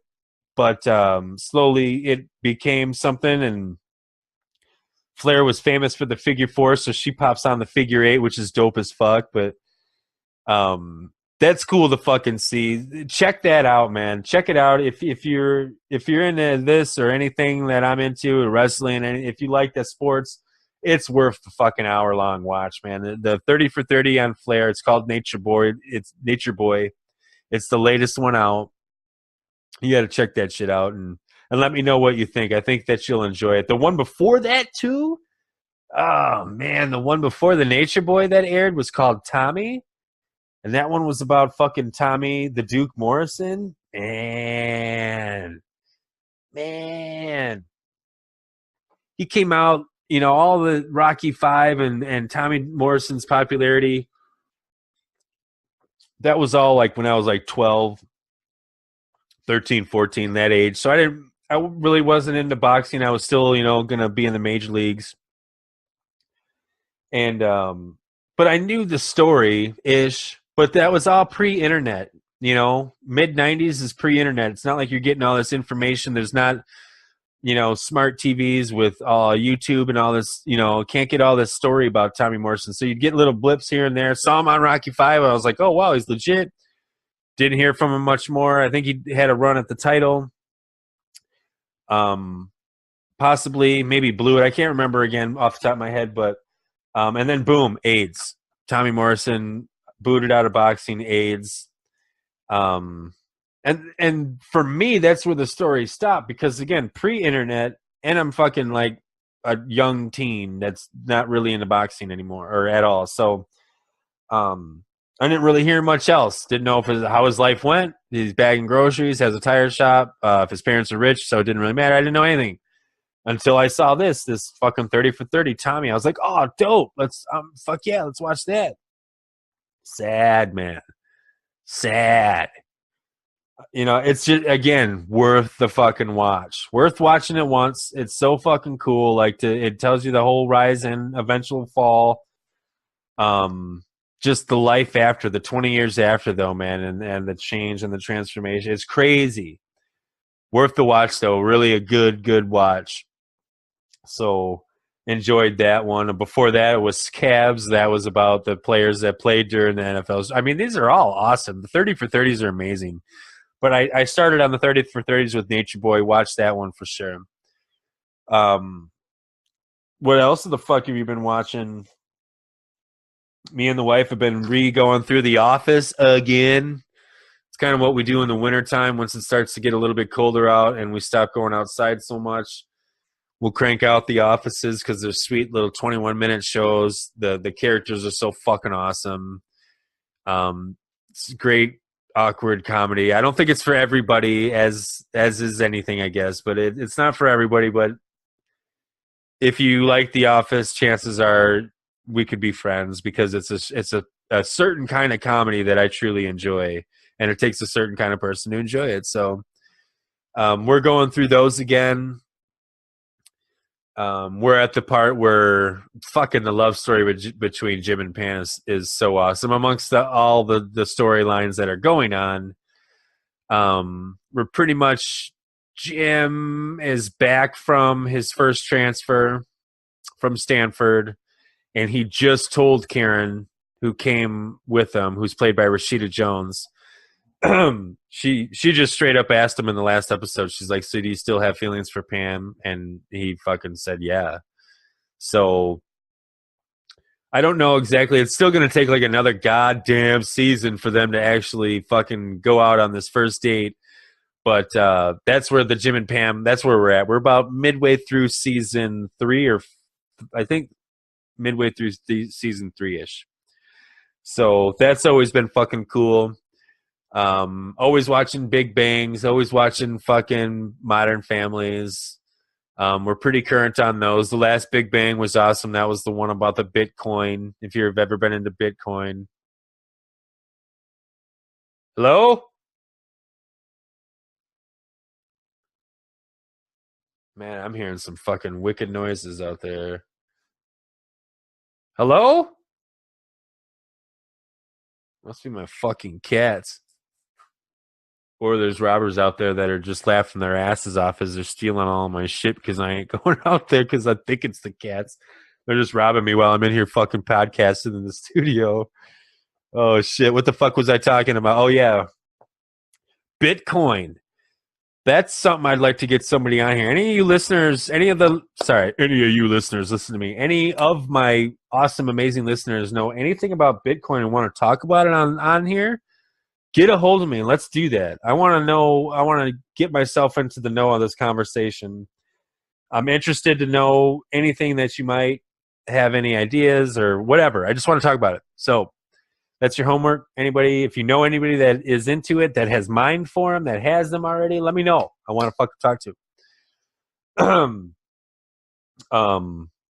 slowly it became something. And Flair was famous for the figure four, so she pops on the figure eight, which is dope as fuck. But that's cool to fucking see. Check that out, man. Check it out if you're into this or anything that I'm into, wrestling, and if you like the sports, it's worth the fucking hour long watch, man. The 30 for 30 on Flair. It's called Nature Boy. It's Nature Boy. It's the latest one out. You got to check that shit out and let me know what you think. I think that you'll enjoy it. The one before that too. Oh man, the one before the Nature Boy that aired was called Tommy. And that one was about fucking Tommy the Duke Morrison. Man. He came out, you know, all the Rocky Five and Tommy Morrison's popularity. That was all like when I was like 12, 13, 14, that age. So I really wasn't into boxing. I was still, you know, going to be in the major leagues. And, but I knew the story-ish, but that was all pre-internet, you know, mid-90s is pre-internet. It's not like you're getting all this information. There's not, you know, smart TVs with YouTube and all this, you know, can't get all this story about Tommy Morrison. So you'd get little blips here and there. Saw him on Rocky Five. I was like, oh, wow, he's legit. Didn't hear from him much more. I think he had a run at the title. Possibly, maybe blew it. I can't remember again off the top of my head, but and then boom, AIDS. Tommy Morrison booted out of boxing, AIDS. And for me, that's where the story stopped because again, pre-internet, and I'm fucking like a young teen that's not really into boxing anymore or at all. So, I didn't really hear much else. Didn't know how his life went. He's bagging groceries, has a tire shop. If his parents are rich, so it didn't really matter. I didn't know anything until I saw this fucking 30 for 30 Tommy. I was like, oh, dope. Fuck yeah, let's watch that. Sad, man. Sad. You know, it's just, again, worth the fucking watch. Worth watching it once. It's so fucking cool. Like, it tells you the whole rise and eventual fall. Just the life after, the 20 years after, though, man, and the change and the transformation. It's crazy. Worth the watch, though. Really a good watch. So, enjoyed that one. And before that, it was Cavs. That was about the players that played during the NFL. I mean, these are all awesome. The 30 for 30s are amazing. But I started on the 30 for 30s with Nature Boy. Watch that one for sure. What else the fuck have you been watching? Me and the wife have been going through The Office again. It's kind of what we do in the wintertime once it starts to get a little bit colder out and we stop going outside so much. We'll crank out The Offices because they're sweet little 21-minute shows. The characters are so fucking awesome. It's great, awkward comedy. I don't think it's for everybody, as is anything, I guess. But it's not for everybody. But if you like The Office, chances are we could be friends because it's a certain kind of comedy that I truly enjoy, and it takes a certain kind of person to enjoy it. So we're going through those again. We're at the part where fucking the love story between Jim and Pam is so awesome. Amongst all the storylines that are going on, we're pretty much Jim is back from his first transfer from Stanford. And he just told Karen, who came with him, who's played by Rashida Jones. she just straight up asked him in the last episode. She's like, "So do you still have feelings for Pam?" And he fucking said, "Yeah." So I don't know exactly. It's still going to take like another goddamn season for them to actually fucking go out on this first date. But that's where the Jim and Pam. That's where we're at. We're about midway through season 3, or I think midway through season 3-ish. So that's always been fucking cool. Always watching Big Bangs, always watching fucking Modern Families. We're pretty current on those. The last Big Bang was awesome. That was the one about the Bitcoin. If you've ever been into Bitcoin. Hello? Man, I'm hearing some fucking wicked noises out there. Hello? Must be my fucking cats. Or there's robbers out there that are just laughing their asses off as they're stealing all my shit because I ain't going out there because I think it's the cats. They're just robbing me while I'm in here fucking podcasting in the studio. Oh, shit. What the fuck was I talking about? Oh, yeah. Bitcoin. That's something I'd like to get somebody on here. Any of you listeners, any of you listeners, listen to me. Any of my awesome, amazing listeners know anything about Bitcoin and want to talk about it on here? Get a hold of me and let's do that. I want to know. I want to get myself into the know of this conversation. I'm interested to know anything that you might have any ideas or whatever. I just want to talk about it. So that's your homework. Anybody, if you know anybody that is into it, that has mind for them, that has them already, let me know. I want to fucking talk to.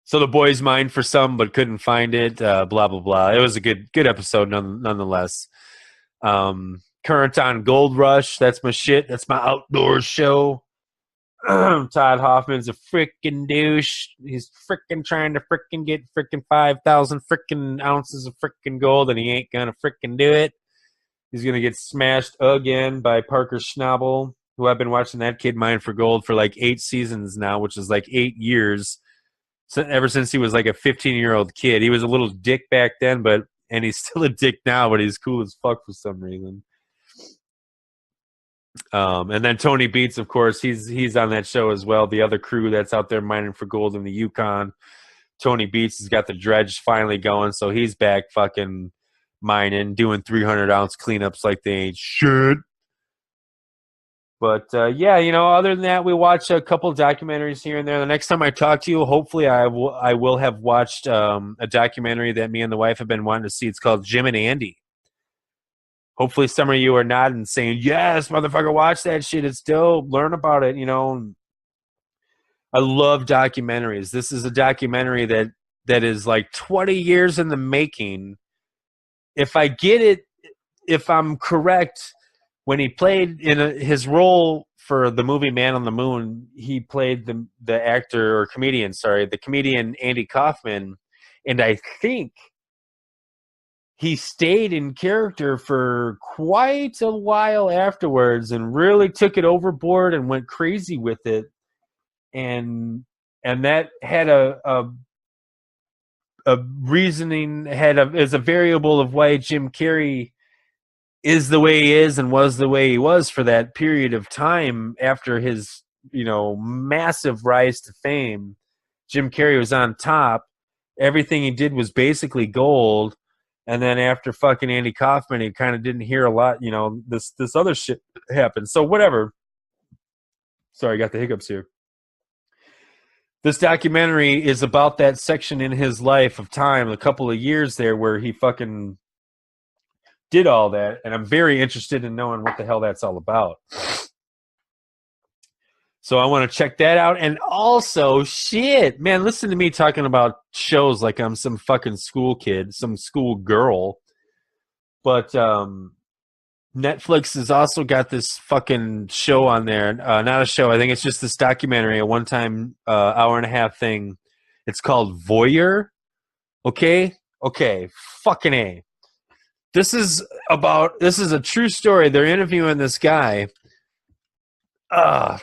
So the boys mined for some but couldn't find it. Blah blah blah. It was a good episode nonetheless. Current on Gold Rush. That's my shit. That's my outdoor show. Todd Hoffman's a freaking douche. He's freaking trying to freaking get freaking 5,000 freaking ounces of freaking gold, and he ain't gonna freaking do it. He's gonna get smashed again by Parker Schnabel, who I've been watching that kid mine for gold for like 8 seasons now, which is like 8 years. So ever since he was like a 15-year-old kid. He was a little dick back then, and he's still a dick now, but he's cool as fuck for some reason. And then Tony Beats, of course, he's on that show as well. The other crew that's out there mining for gold in the Yukon. Tony Beats has got the dredge finally going, so he's back fucking mining, doing 300-ounce cleanups like they ain't shit. But, yeah, other than that, we watch a couple documentaries here and there. The next time I talk to you, hopefully I will have watched a documentary that me and the wife have been wanting to see. It's called Jim and Andy. Hopefully some of you are nodding and saying, yes, motherfucker, watch that shit. It's dope. Learn about it, I love documentaries. This is a documentary that is like 20 years in the making. If I get it, if I'm correct, when he played in his role for the movie Man on the Moon, he played the actor or comedian, the comedian Andy Kaufman. And I think he stayed in character for quite a while afterwards and really took it overboard and went crazy with it. And that had a reasoning, as a variable of why Jim Carrey is the way he is and was the way he was for that period of time after his, massive rise to fame. Jim Carrey was on top. Everything he did was basically gold. And then after fucking Andy Kaufman, he kind of didn't hear a lot, this other shit happened. So whatever. Sorry, I got the hiccups here. This documentary is about that section in his life of time, a couple of years there where he fucking did all that. And I'm very interested in knowing what the hell that's all about. So I want to check that out. And also, shit, man, listen to me talking about shows like I'm some fucking school kid, some school girl. But Netflix has also got this fucking show on there. Not a show. I think it's just this documentary, a one-time hour-and-a-half thing. It's called Voyeur. Okay? Fucking A. This is a true story. They're interviewing this guy.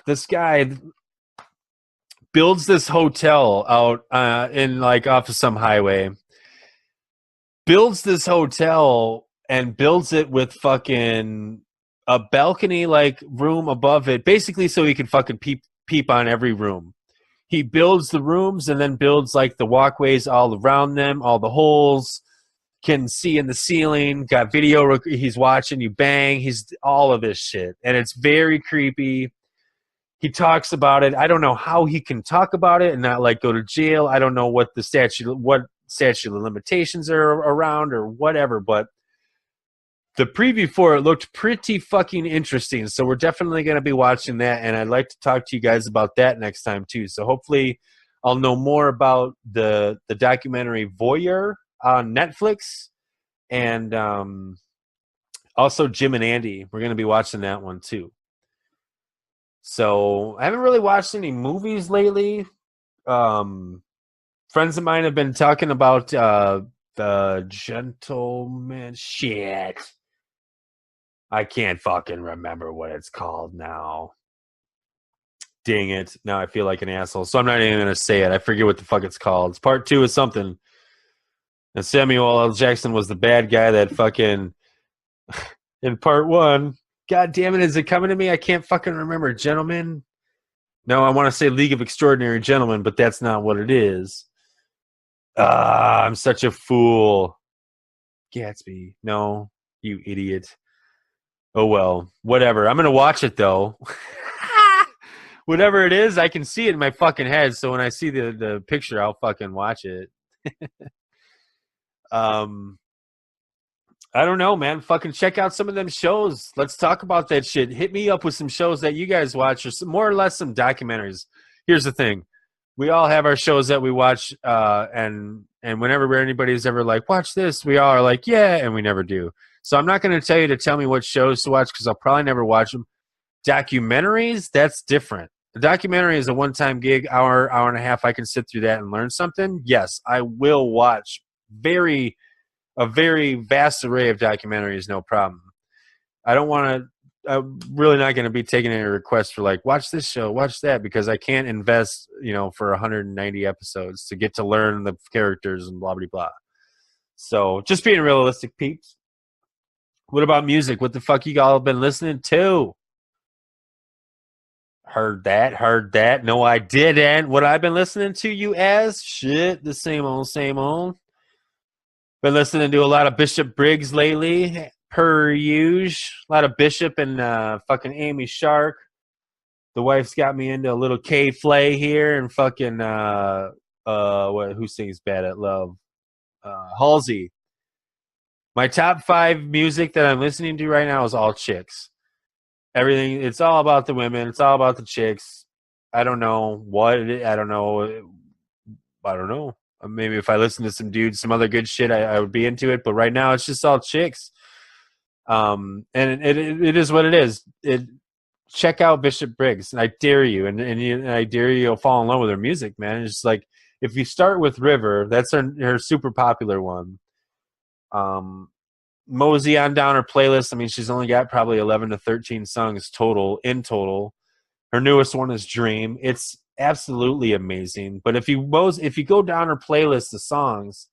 This guy builds this hotel out in like off of some highway. Builds this hotel and builds it with fucking a balcony like room above it, basically so he can fucking peep on every room. He builds the rooms and then builds like the walkways all around them, all the holes. Can see in the ceiling, got video, he's watching you bang, he's all of this shit. And it's very creepy. He talks about it. I don't know how he can talk about it and not like go to jail. I don't know what statute of limitations are around or whatever, but the preview for it looked pretty fucking interesting. So we're definitely going to be watching that, and I'd like to talk to you guys about that next time too. So hopefully I'll know more about the documentary Voyeur on Netflix, and also Jim and Andy. We're going to be watching that one too. So I haven't really watched any movies lately. Friends of mine have been talking about The Gentleman. Shit. I can't fucking remember what it's called now. Dang it. Now I feel like an asshole. So I'm not even going to say it. I forget what the fuck it's called. It's part 2 of something. And Samuel L. Jackson was the bad guy that fucking... in part 1. God damn it. Is it coming to me? I can't fucking remember. Gentlemen? No, I want to say League of Extraordinary Gentlemen, but that's not what it is. I'm such a fool. Gatsby. No, you idiot. Oh, well. Whatever. I'm going to watch it, though. Whatever it is, I can see it in my fucking head. So when I see the picture, I'll fucking watch it. I don't know, man. Fucking check out some of them shows. Let's talk about that shit. Hit me up with some shows that you guys watch, or some, more or less some documentaries. Here's the thing. We all have our shows that we watch, and whenever anybody's ever like, watch this, we all are like, yeah, and we never do. So I'm not going to tell you to tell me what shows to watch because I'll probably never watch them. Documentaries, that's different. A documentary is a one-time gig, hour and a half. I can sit through that and learn something. Yes, I will watch a very vast array of documentaries, no problem. I don't want to. I'm really not going to be taking any requests for like watch this show, watch that, because I can't invest, for 190 episodes to get to learn the characters and blah blah blah. So just being realistic, peeps. What about music? What the fuck you all been listening to? Heard that. No, I didn't. What I've been listening to, you ass? Shit, the same old. Been listening to a lot of Bishop Briggs lately, per usual. A lot of Bishop and fucking Amy Shark. The wife's got me into a little K-Flay here, and fucking who sings Bad at Love? Halsey. My top 5 music that I'm listening to right now is all chicks. Everything, it's all about the women. It's all about the chicks. I don't know what it is. I don't know. Maybe if I listen to some dudes, some other good shit, I would be into it. But right now, it's just all chicks. And it is what it is. Check out Bishop Briggs, and I dare you, and I dare you to fall in love with her music, man. It's just like if you start with River, that's her super popular one. Mosey on down her playlist. I mean, she's only got probably 11 to 13 songs in total. Her newest one is Dream. It's absolutely amazing. But if you go down her playlist of songs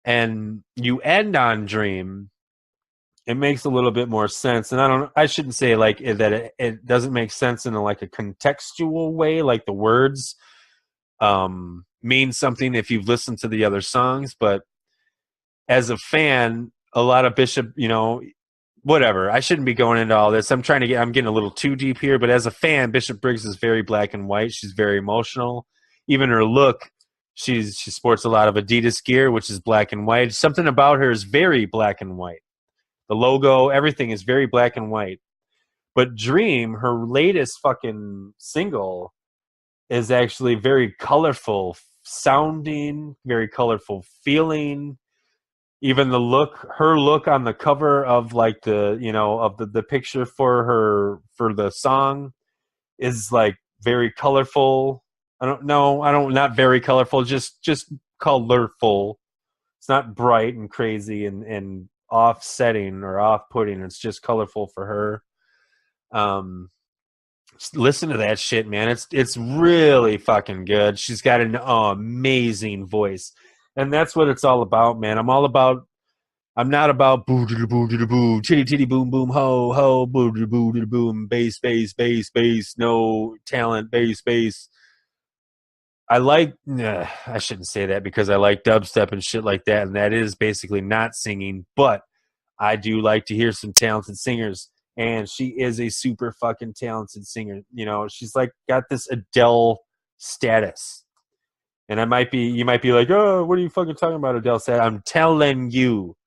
and you end on Dream, it makes a little bit more sense. And I shouldn't say like that it doesn't make sense in like a contextual way, like the words mean something if you've listened to the other songs. But as a fan, a lot of Bishop, whatever. I shouldn't be going into all this. I'm getting a little too deep here, but as a fan, Bishop Briggs is very black and white. She's very emotional. Even her look, she sports a lot of Adidas gear, which is black and white. Something about her is very black and white. The logo, everything is very black and white. But Dream, her latest fucking single, is actually very colorful sounding, very colorful feeling. Even her look on the cover of like the picture for the song is like very colorful. Not very colorful, just colorful. It's not bright and crazy and offsetting or off-putting. It's just colorful for her. Just listen to that shit, man. It's really fucking good. She's got an amazing voice. And that's what it's all about, man. I'm not about boo doo boo doo boo, chitty titty boom boom ho ho boo doo boo doo boom, bass, no talent, bass. I shouldn't say that because I like dubstep and shit like that, and that is basically not singing, but I do like to hear some talented singers, and she is a super fucking talented singer. She's like got this Adele status. And you might be like, oh, what are you fucking talking about, Adele status? I'm telling you,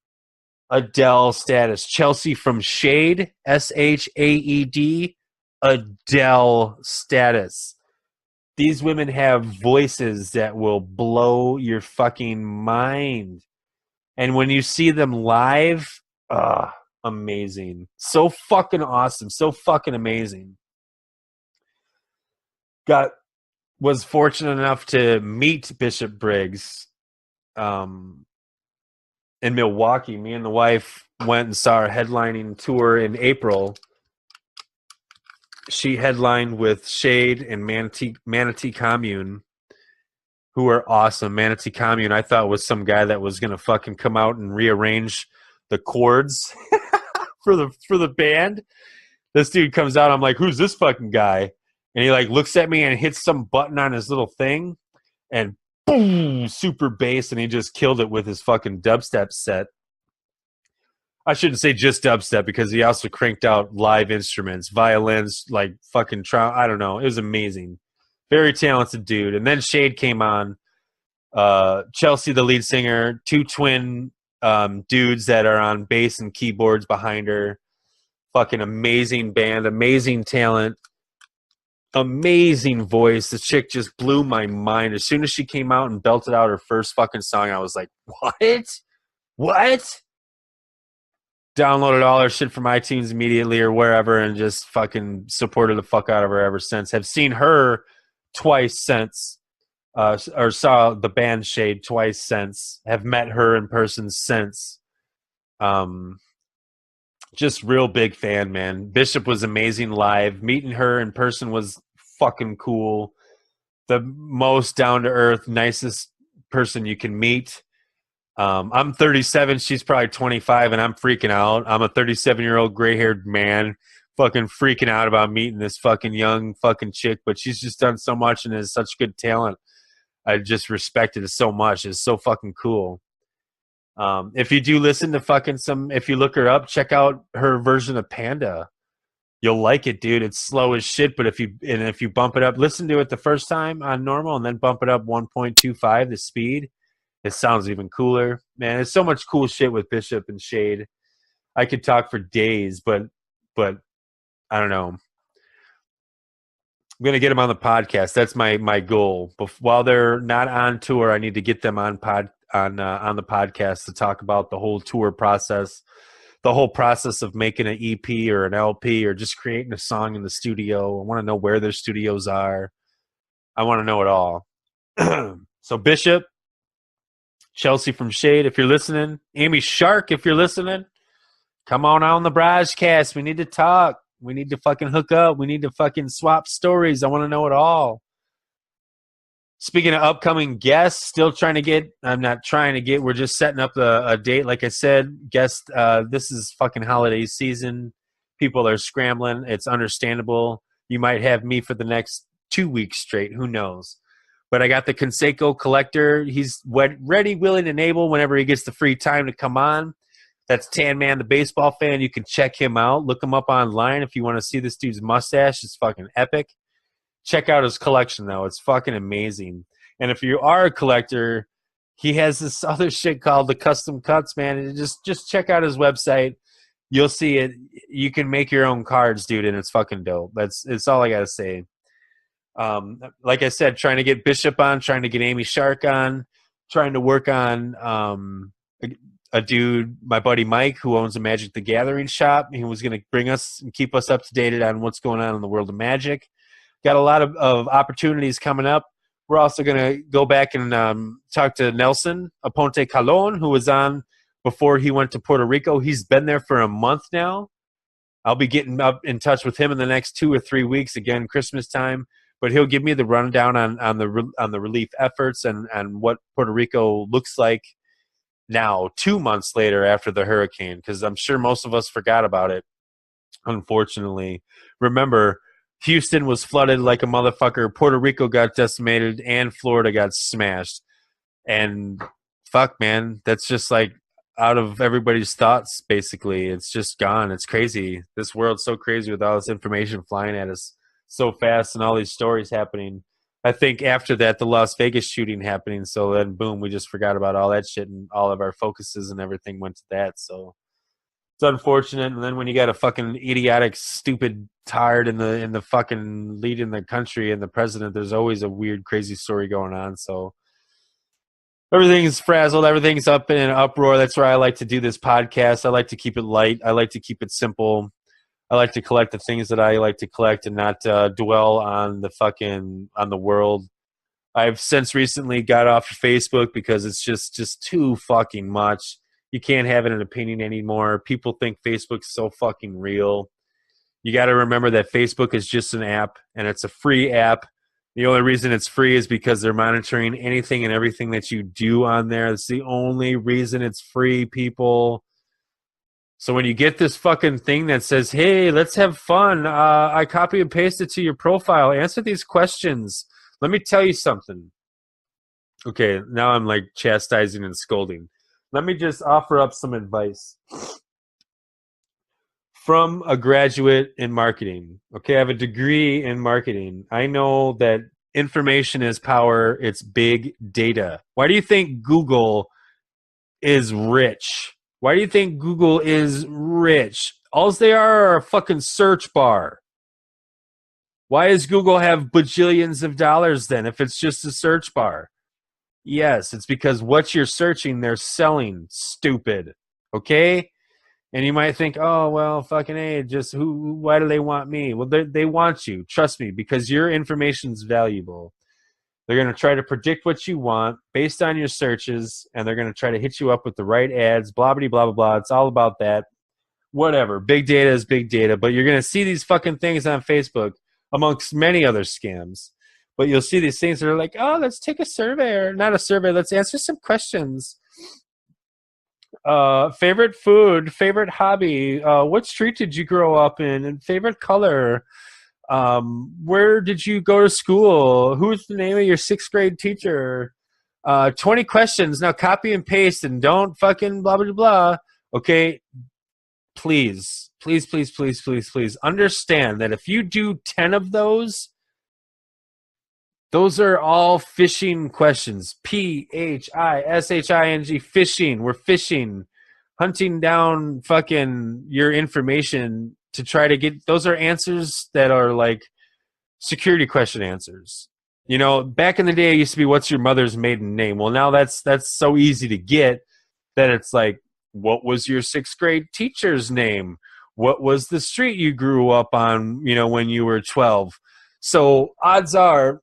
Adele status. Chelsea from Shade, Shaed, Adele status. These women have voices that will blow your fucking mind. And when you see them live, amazing. So fucking awesome. So fucking amazing. Was fortunate enough to meet Bishop Briggs in Milwaukee. Me and the wife went and saw her headlining tour in April. She headlined with Shade and Manatee Commune, who are awesome. Manatee Commune, I thought was some guy that was gonna fucking come out and rearrange the chords for the band. This dude comes out. I'm like, who's this fucking guy? And he like looks at me and hits some button on his little thing, and boom, super bass, and he just killed it with his fucking dubstep set. I shouldn't say just dubstep because he also cranked out live instruments, violins, like fucking I don't know. It was amazing. Very talented dude. And then Shade came on. Chelsea, the lead singer, two twin dudes that are on bass and keyboards behind her. Fucking amazing band, amazing talent, amazing voice. The chick just blew my mind. As soon as she came out and belted out her first fucking song, I was like, what? What? Downloaded all her shit from iTunes immediately or wherever and just fucking supported the fuck out of her ever since. Have seen her twice since, or saw the band Shade twice since. Have met her in person since. Just real big fan, man. Bishop was amazing live. Meeting her in person was fucking cool. The most down-to-earth, nicest person you can meet. I'm 37, she's probably 25, and I'm freaking out. I'm a 37-year-old gray-haired man fucking freaking out about meeting this fucking young fucking chick, but she's just done so much and has such good talent. I just respected it so much. It's so fucking cool. If you do listen to fucking if you look her up, check out her version of Panda. You'll like it, dude. It's slow as shit, but if you bump it up, listen to it the first time on normal and then bump it up 1.25 the speed, it sounds even cooler. Man, there's so much cool shit with Bishop and Shade. I could talk for days, but I don't know. I'm going to get them on the podcast. That's my goal. But while they're not on tour, I need to get them on the podcast to talk about the whole tour process, the whole process of making an EP or an LP or just creating a song in the studio. I want to know where their studios are. I want to know it all. So Bishop, Chelsea from Shade, if you're listening, Amy Shark, if you're listening, come on the BrahjCast. We need to talk. We need to fucking hook up. We need to fucking swap stories. I want to know it all. Speaking of upcoming guests, we're just setting up a date. Like I said, this is fucking holiday season. People are scrambling. It's understandable. You might have me for the next 2 weeks straight. Who knows? But I got the Canseco collector. He's ready, willing, and able whenever he gets the free time to come on. That's Tan Man, the baseball fan. You can check him out. Look him up online if you want to see this dude's mustache. It's fucking epic. Check out his collection, though. It's fucking amazing. And if you are a collector, he has this other shit called the Custom Cuts, man. And just check out his website. You'll see it. You can make your own cards, dude, and it's fucking dope. It's all I got to say. Like I said, trying to get Bishop on, trying to get Amy Shark on, trying to work on a dude, my buddy Mike, who owns a Magic the Gathering shop. He was going to bring us and keep us up to date on what's going on in the world of Magic. Got a lot of opportunities coming up. We're also going to go back and talk to Nelson Aponte Calon, who was on before he went to Puerto Rico. He's been there for a month now. I'll be getting up in touch with him in the next 2 or 3 weeks, again, Christmas time. But he'll give me the rundown on the relief efforts and what Puerto Rico looks like now, 2 months later after the hurricane, because I'm sure most of us forgot about it, unfortunately. Remember, Houston was flooded like a motherfucker. Puerto Rico got decimated, and Florida got smashed. And fuck, man, that's just like out of everybody's thoughts, basically. It's just gone. It's crazy. This world's so crazy with all this information flying at us so fast and all these stories happening. I think after that, the Las Vegas shooting happening, so then boom, we just forgot about all that shit, and all of our focuses and everything went to that. So it's unfortunate. And then when you got a fucking idiotic, stupid tard in the fucking leading the country and the president, there's always a weird, crazy story going on. So everything's frazzled. Everything's up in an uproar. That's why I like to do this podcast. I like to keep it light. I like to keep it simple. I like to collect the things that I like to collect and not dwell on the world. I've since recently got off of Facebook because it's just too fucking much. You can't have an opinion anymore. People think Facebook's so fucking real. You got to remember that Facebook is just an app, and it's a free app. The only reason it's free is because they're monitoring anything and everything that you do on there. That's the only reason it's free, people. So when you get this fucking thing that says, hey, let's have fun, I copy and paste it to your profile. Answer these questions. Let me tell you something. Okay, now I'm like chastising and scolding. Let me just offer up some advice from a graduate in marketing. Okay, I have a degree in marketing. I know that information is power. It's big data. Why do you think Google is rich? Why do you think Google is rich? All they are a fucking search bar. Why does Google have bajillions of dollars then if it's just a search bar? Yes, it's because what you're searching, they're selling, stupid. Okay? And you might think, oh, well, fucking A, just why do they want me? Well, they want you. Trust me, because your information's valuable. They're going to try to predict what you want based on your searches, and they're going to try to hit you up with the right ads, blah, blah, blah, blah, blah. It's all about that. Whatever. Big data is big data, but you're going to see these fucking things on Facebook amongst many other scams. But you'll see these things that are like, oh, let's take a survey, or not a survey, let's answer some questions. Favorite food, favorite hobby, what street did you grow up in, and favorite color, where did you go to school, who's the name of your 6th grade teacher, 20 questions, now copy and paste and don't fucking blah, blah, blah. Okay, please understand that if you do 10 of those are all phishing questions. phishing, phishing. We're fishing, hunting down fucking your information to try to get. Those are answers that are like security question answers. You know, back in the day, it used to be, what's your mother's maiden name? Well, now that's so easy to get that it's like, what was your 6th grade teacher's name? What was the street you grew up on, you know, when you were 12? So odds are,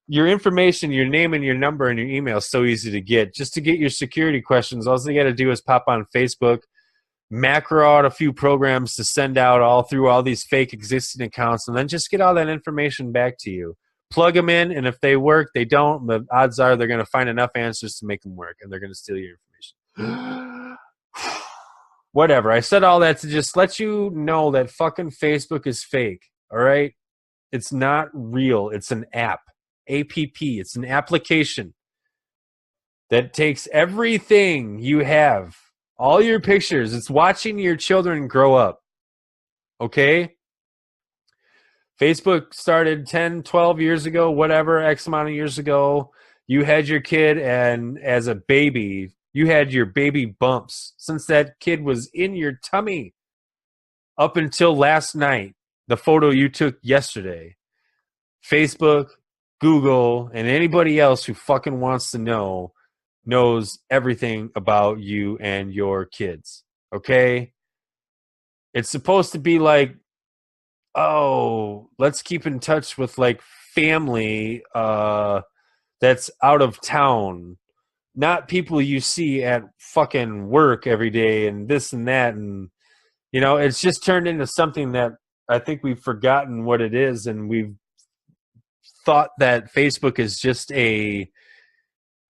your information, your name and your number and your email is so easy to get. Just to get your security questions, all you got to do is pop on Facebook, macro out a few programs to send out all through all these fake existing accounts, and then just get all that information back to you. Plug them in, and if they work, they don't. The odds are they're going to find enough answers to make them work, and they're going to steal your information. Whatever. I said all that to just let you know that fucking Facebook is fake, all right? It's not real. It's an app. APP. It's an application that takes everything you have, all your pictures. It's watching your children grow up. Okay? Facebook started 10, 12 years ago, whatever, X amount of years ago. You had your kid, and as a baby, you had your baby bumps since that kid was in your tummy up until last night. The photo you took yesterday. Facebook, Google, and anybody else who fucking wants to know knows everything about you and your kids. Okay? It's supposed to be like, oh, let's keep in touch with like family that's out of town. Not people you see at fucking work every day and this and that. And, you know, it's just turned into something that I think we've forgotten what it is, and we've thought that Facebook is just a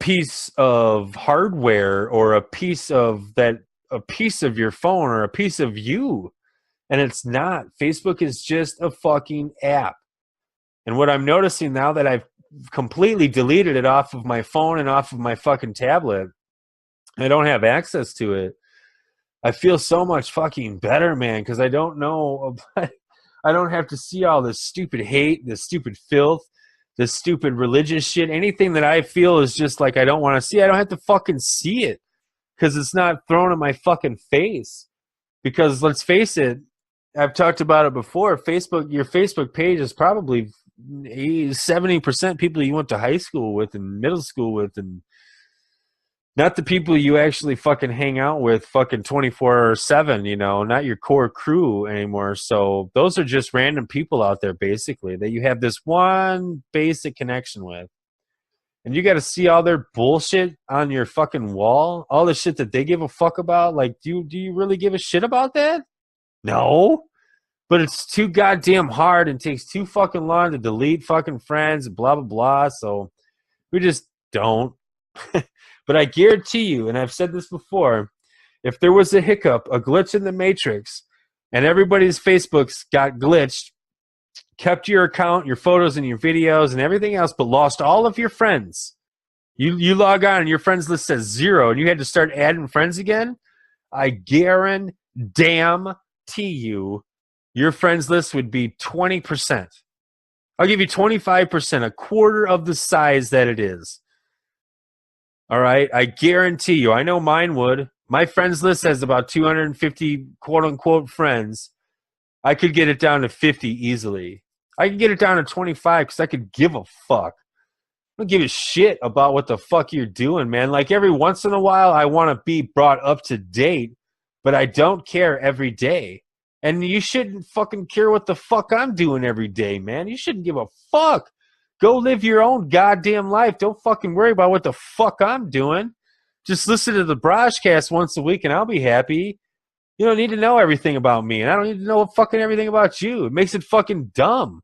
piece of hardware or a piece of your phone or a piece of you, and it's not. Facebook is just a fucking app. And what I'm noticing now that I've completely deleted it off of my phone and off of my fucking tablet, I don't have access to it, I feel so much fucking better, man, because I don't know about, I don't have to see all this stupid hate, this stupid filth, this stupid religious shit. Anything that I feel is just like I don't want to see, I don't have to fucking see it because it's not thrown in my fucking face. Because let's face it, I've talked about it before, Facebook, your Facebook page is probably 70% people you went to high school with and middle school with, and not the people you actually fucking hang out with fucking 24/7, you know, not your core crew anymore. So those are just random people out there basically that you have this one basic connection with. and you got to see all their bullshit on your fucking wall, all the shit that they give a fuck about. Like, do you really give a shit about that? No. But it's too goddamn hard and takes too fucking long to delete fucking friends and blah, blah, blah. So we just don't. But I guarantee you, and I've said this before, if there was a hiccup, a glitch in the matrix, and everybody's Facebooks got glitched, kept your account, your photos and your videos and everything else, but lost all of your friends, you log on and your friends list says 0 and you had to start adding friends again, I guarantee you your friends list would be 20%. I'll give you 25%, a quarter of the size that it is. All right? I guarantee you. I know mine would. My friends list has about 250 quote-unquote friends. I could get it down to 50 easily. I could get it down to 25 because I could give a fuck. I don't give a shit about what the fuck you're doing, man. Like, every once in a while, I want to be brought up to date, but I don't care every day. And you shouldn't fucking care what the fuck I'm doing every day, man. You shouldn't give a fuck. Go live your own goddamn life. Don't fucking worry about what the fuck I'm doing. Just listen to the BrahjCast once a week and I'll be happy. You don't need to know everything about me, and I don't need to know fucking everything about you. It makes it fucking dumb.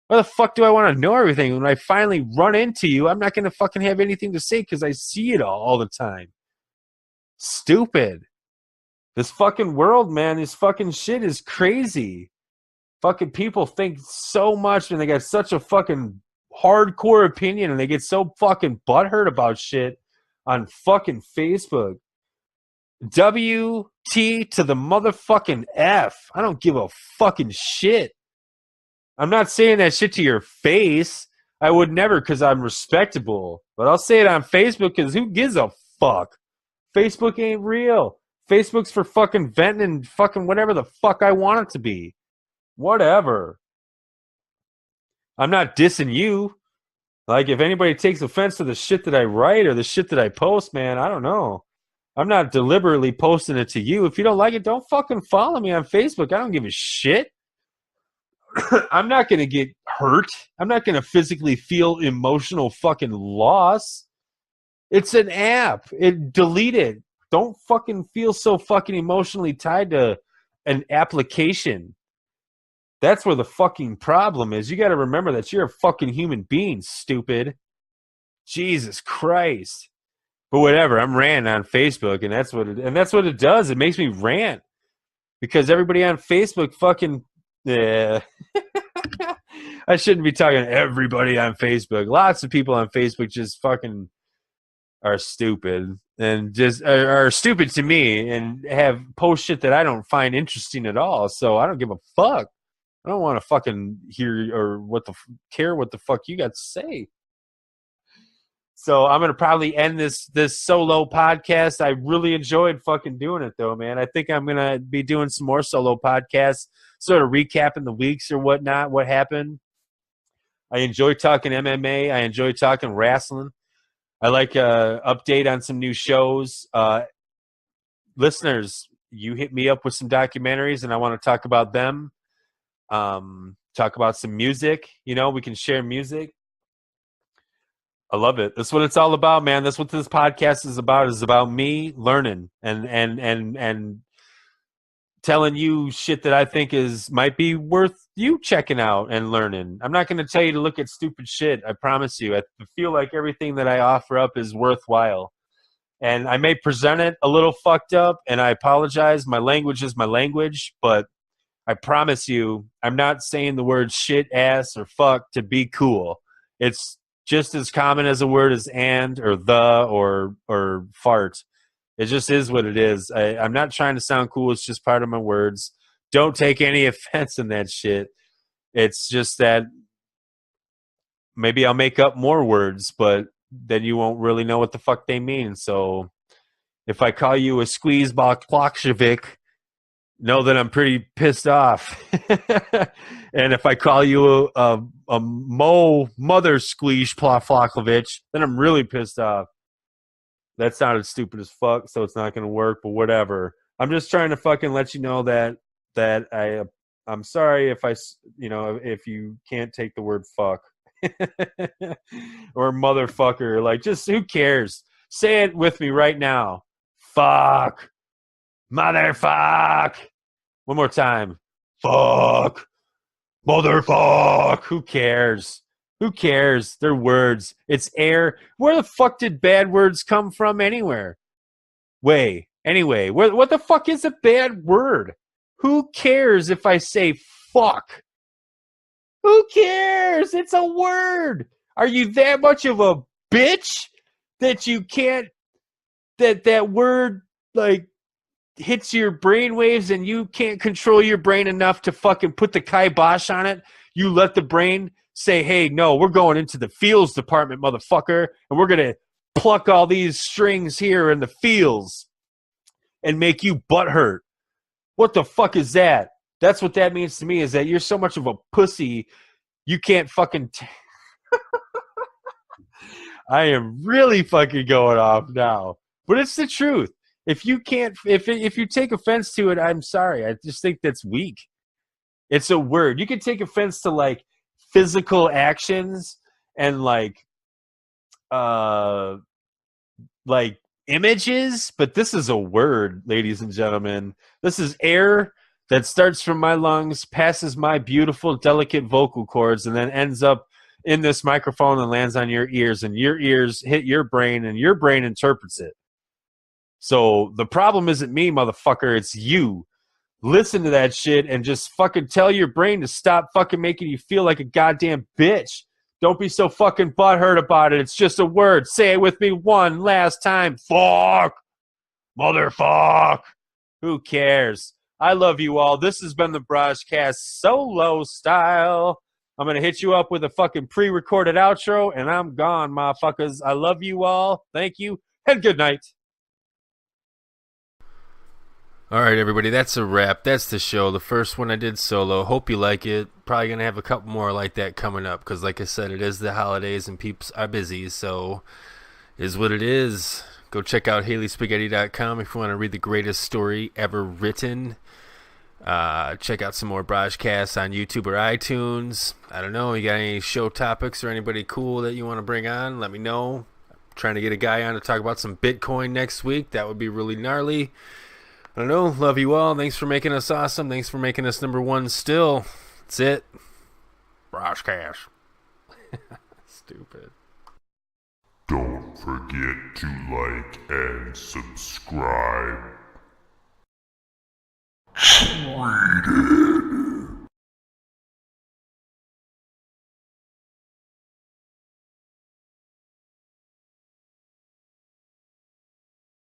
Why the fuck do I want to know everything? When I finally run into you, I'm not going to fucking have anything to say because I see it all the time. Stupid. This fucking world, man, this fucking shit is crazy. Fucking people think so much and they got such a fucking hardcore opinion and they get so fucking butthurt about shit on fucking Facebook. WT to the motherfucking F. I don't give a fucking shit. I'm not saying that shit to your face. I would never because I'm respectable. But I'll say it on Facebook because who gives a fuck? Facebook ain't real. Facebook's for fucking venting and fucking whatever the fuck I want it to be. Whatever. I'm not dissing you. Like, if anybody takes offense to the shit that I write or the shit that I post, man, I don't know. I'm not deliberately posting it to you. If you don't like it, don't fucking follow me on Facebook. I don't give a shit. I'm not going to get hurt. I'm not going to physically feel emotional fucking loss. It's an app. Delete it. Don't fucking feel so fucking emotionally tied to an application. That's where the fucking problem is. You got to remember that you're a fucking human being, stupid. Jesus Christ. But whatever, I'm ranting on Facebook, and that's what it does. It makes me rant because everybody on Facebook fucking. I shouldn't be talking to everybody on Facebook. Lots of people on Facebook just fucking are stupid and just are stupid to me and have post shit that I don't find interesting at all. So I don't give a fuck. I don't want to fucking hear or care what the fuck you got to say. So I'm gonna probably end this solo podcast. I really enjoyed fucking doing it though, man. I think I'm gonna be doing some more solo podcasts, sort of recapping the weeks or whatnot, what happened. I enjoy talking MMA. I enjoy talking wrestling. I like update on some new shows. Listeners, you hit me up with some documentaries, and I want to talk about them. Talk about some music. You know, we can share music. I love it. That's what it's all about, man. That's what this podcast is about. It's about me learning and telling you shit that I think might be worth you checking out and learning. I'm not going to tell you to look at stupid shit. I promise you. I feel like everything that I offer up is worthwhile. And I may present it a little fucked up, and I apologize. My language is my language, but I promise you, I'm not saying the word shit, ass, or fuck to be cool. It's just as common as a word as and or the or fart. It just is what it is. I'm not trying to sound cool. It's just part of my words. Don't take any offense in that shit. It's just that maybe I'll make up more words, but then you won't really know what the fuck they mean. So if I call you a squeezeball Klokshevik, know that I'm pretty pissed off. And if I call you a mother squeeze Flaklovich, then I'm really pissed off. That sounded stupid as fuck, so it's not going to work, but whatever. I'm just trying to fucking let you know that I'm sorry if if you can't take the word fuck. or motherfucker. Like, just who cares? Say it with me right now. Fuck. Motherfuck. One more time. Fuck. Motherfuck. Who cares? Who cares? They're words. It's air. Where the fuck did bad words come from anywhere? Anyway, what the fuck is a bad word? Who cares if I say fuck? Who cares? It's a word. Are you that much of a bitch that you can't, that word, like, hits your brain waves and you can't control your brain enough to fucking put the kibosh on it? You let the brain say, hey, no, we're going into the fields department, motherfucker, and we're going to pluck all these strings here in the fields and make you butthurt. What the fuck is that? That's what that means to me, is that you're so much of a pussy, you can't fucking... I am really fucking going off now. But it's the truth. If you can't, if you take offense to it, I'm sorry. I just think that's weak. It's a word. You can take offense to, like, physical actions and like images, but this is a word, ladies and gentlemen. This is air that starts from my lungs, passes my beautiful, delicate vocal cords, and then ends up in this microphone and lands on your ears, and your ears hit your brain, and your brain interprets it. So the problem isn't me, motherfucker. It's you. Listen to that shit and just fucking tell your brain to stop fucking making you feel like a goddamn bitch. Don't be so fucking butthurt about it. It's just a word. Say it with me one last time. Fuck. Motherfuck. Who cares? I love you all. This has been the BrahjCast solo style. I'm going to hit you up with a fucking pre-recorded outro, and I'm gone, motherfuckers. I love you all. Thank you, and good night. All right, everybody, that's a wrap. That's the show. The first one I did solo. Hope you like it. Probably going to have a couple more like that coming up because, like I said, it is the holidays and peeps are busy, so is what it is. Go check out HaleySpaghetti.com if you want to read the greatest story ever written. Check out some more BrahjCasts on YouTube or iTunes. I don't know, you got any show topics or anybody cool that you want to bring on? Let me know. I'm trying to get a guy on to talk about some Bitcoin next week. That would be really gnarly. I don't know. Love you all. Thanks for making us awesome. Thanks for making us number one still. That's it. BrahjCast. Stupid. Don't forget to like and subscribe. Sweet.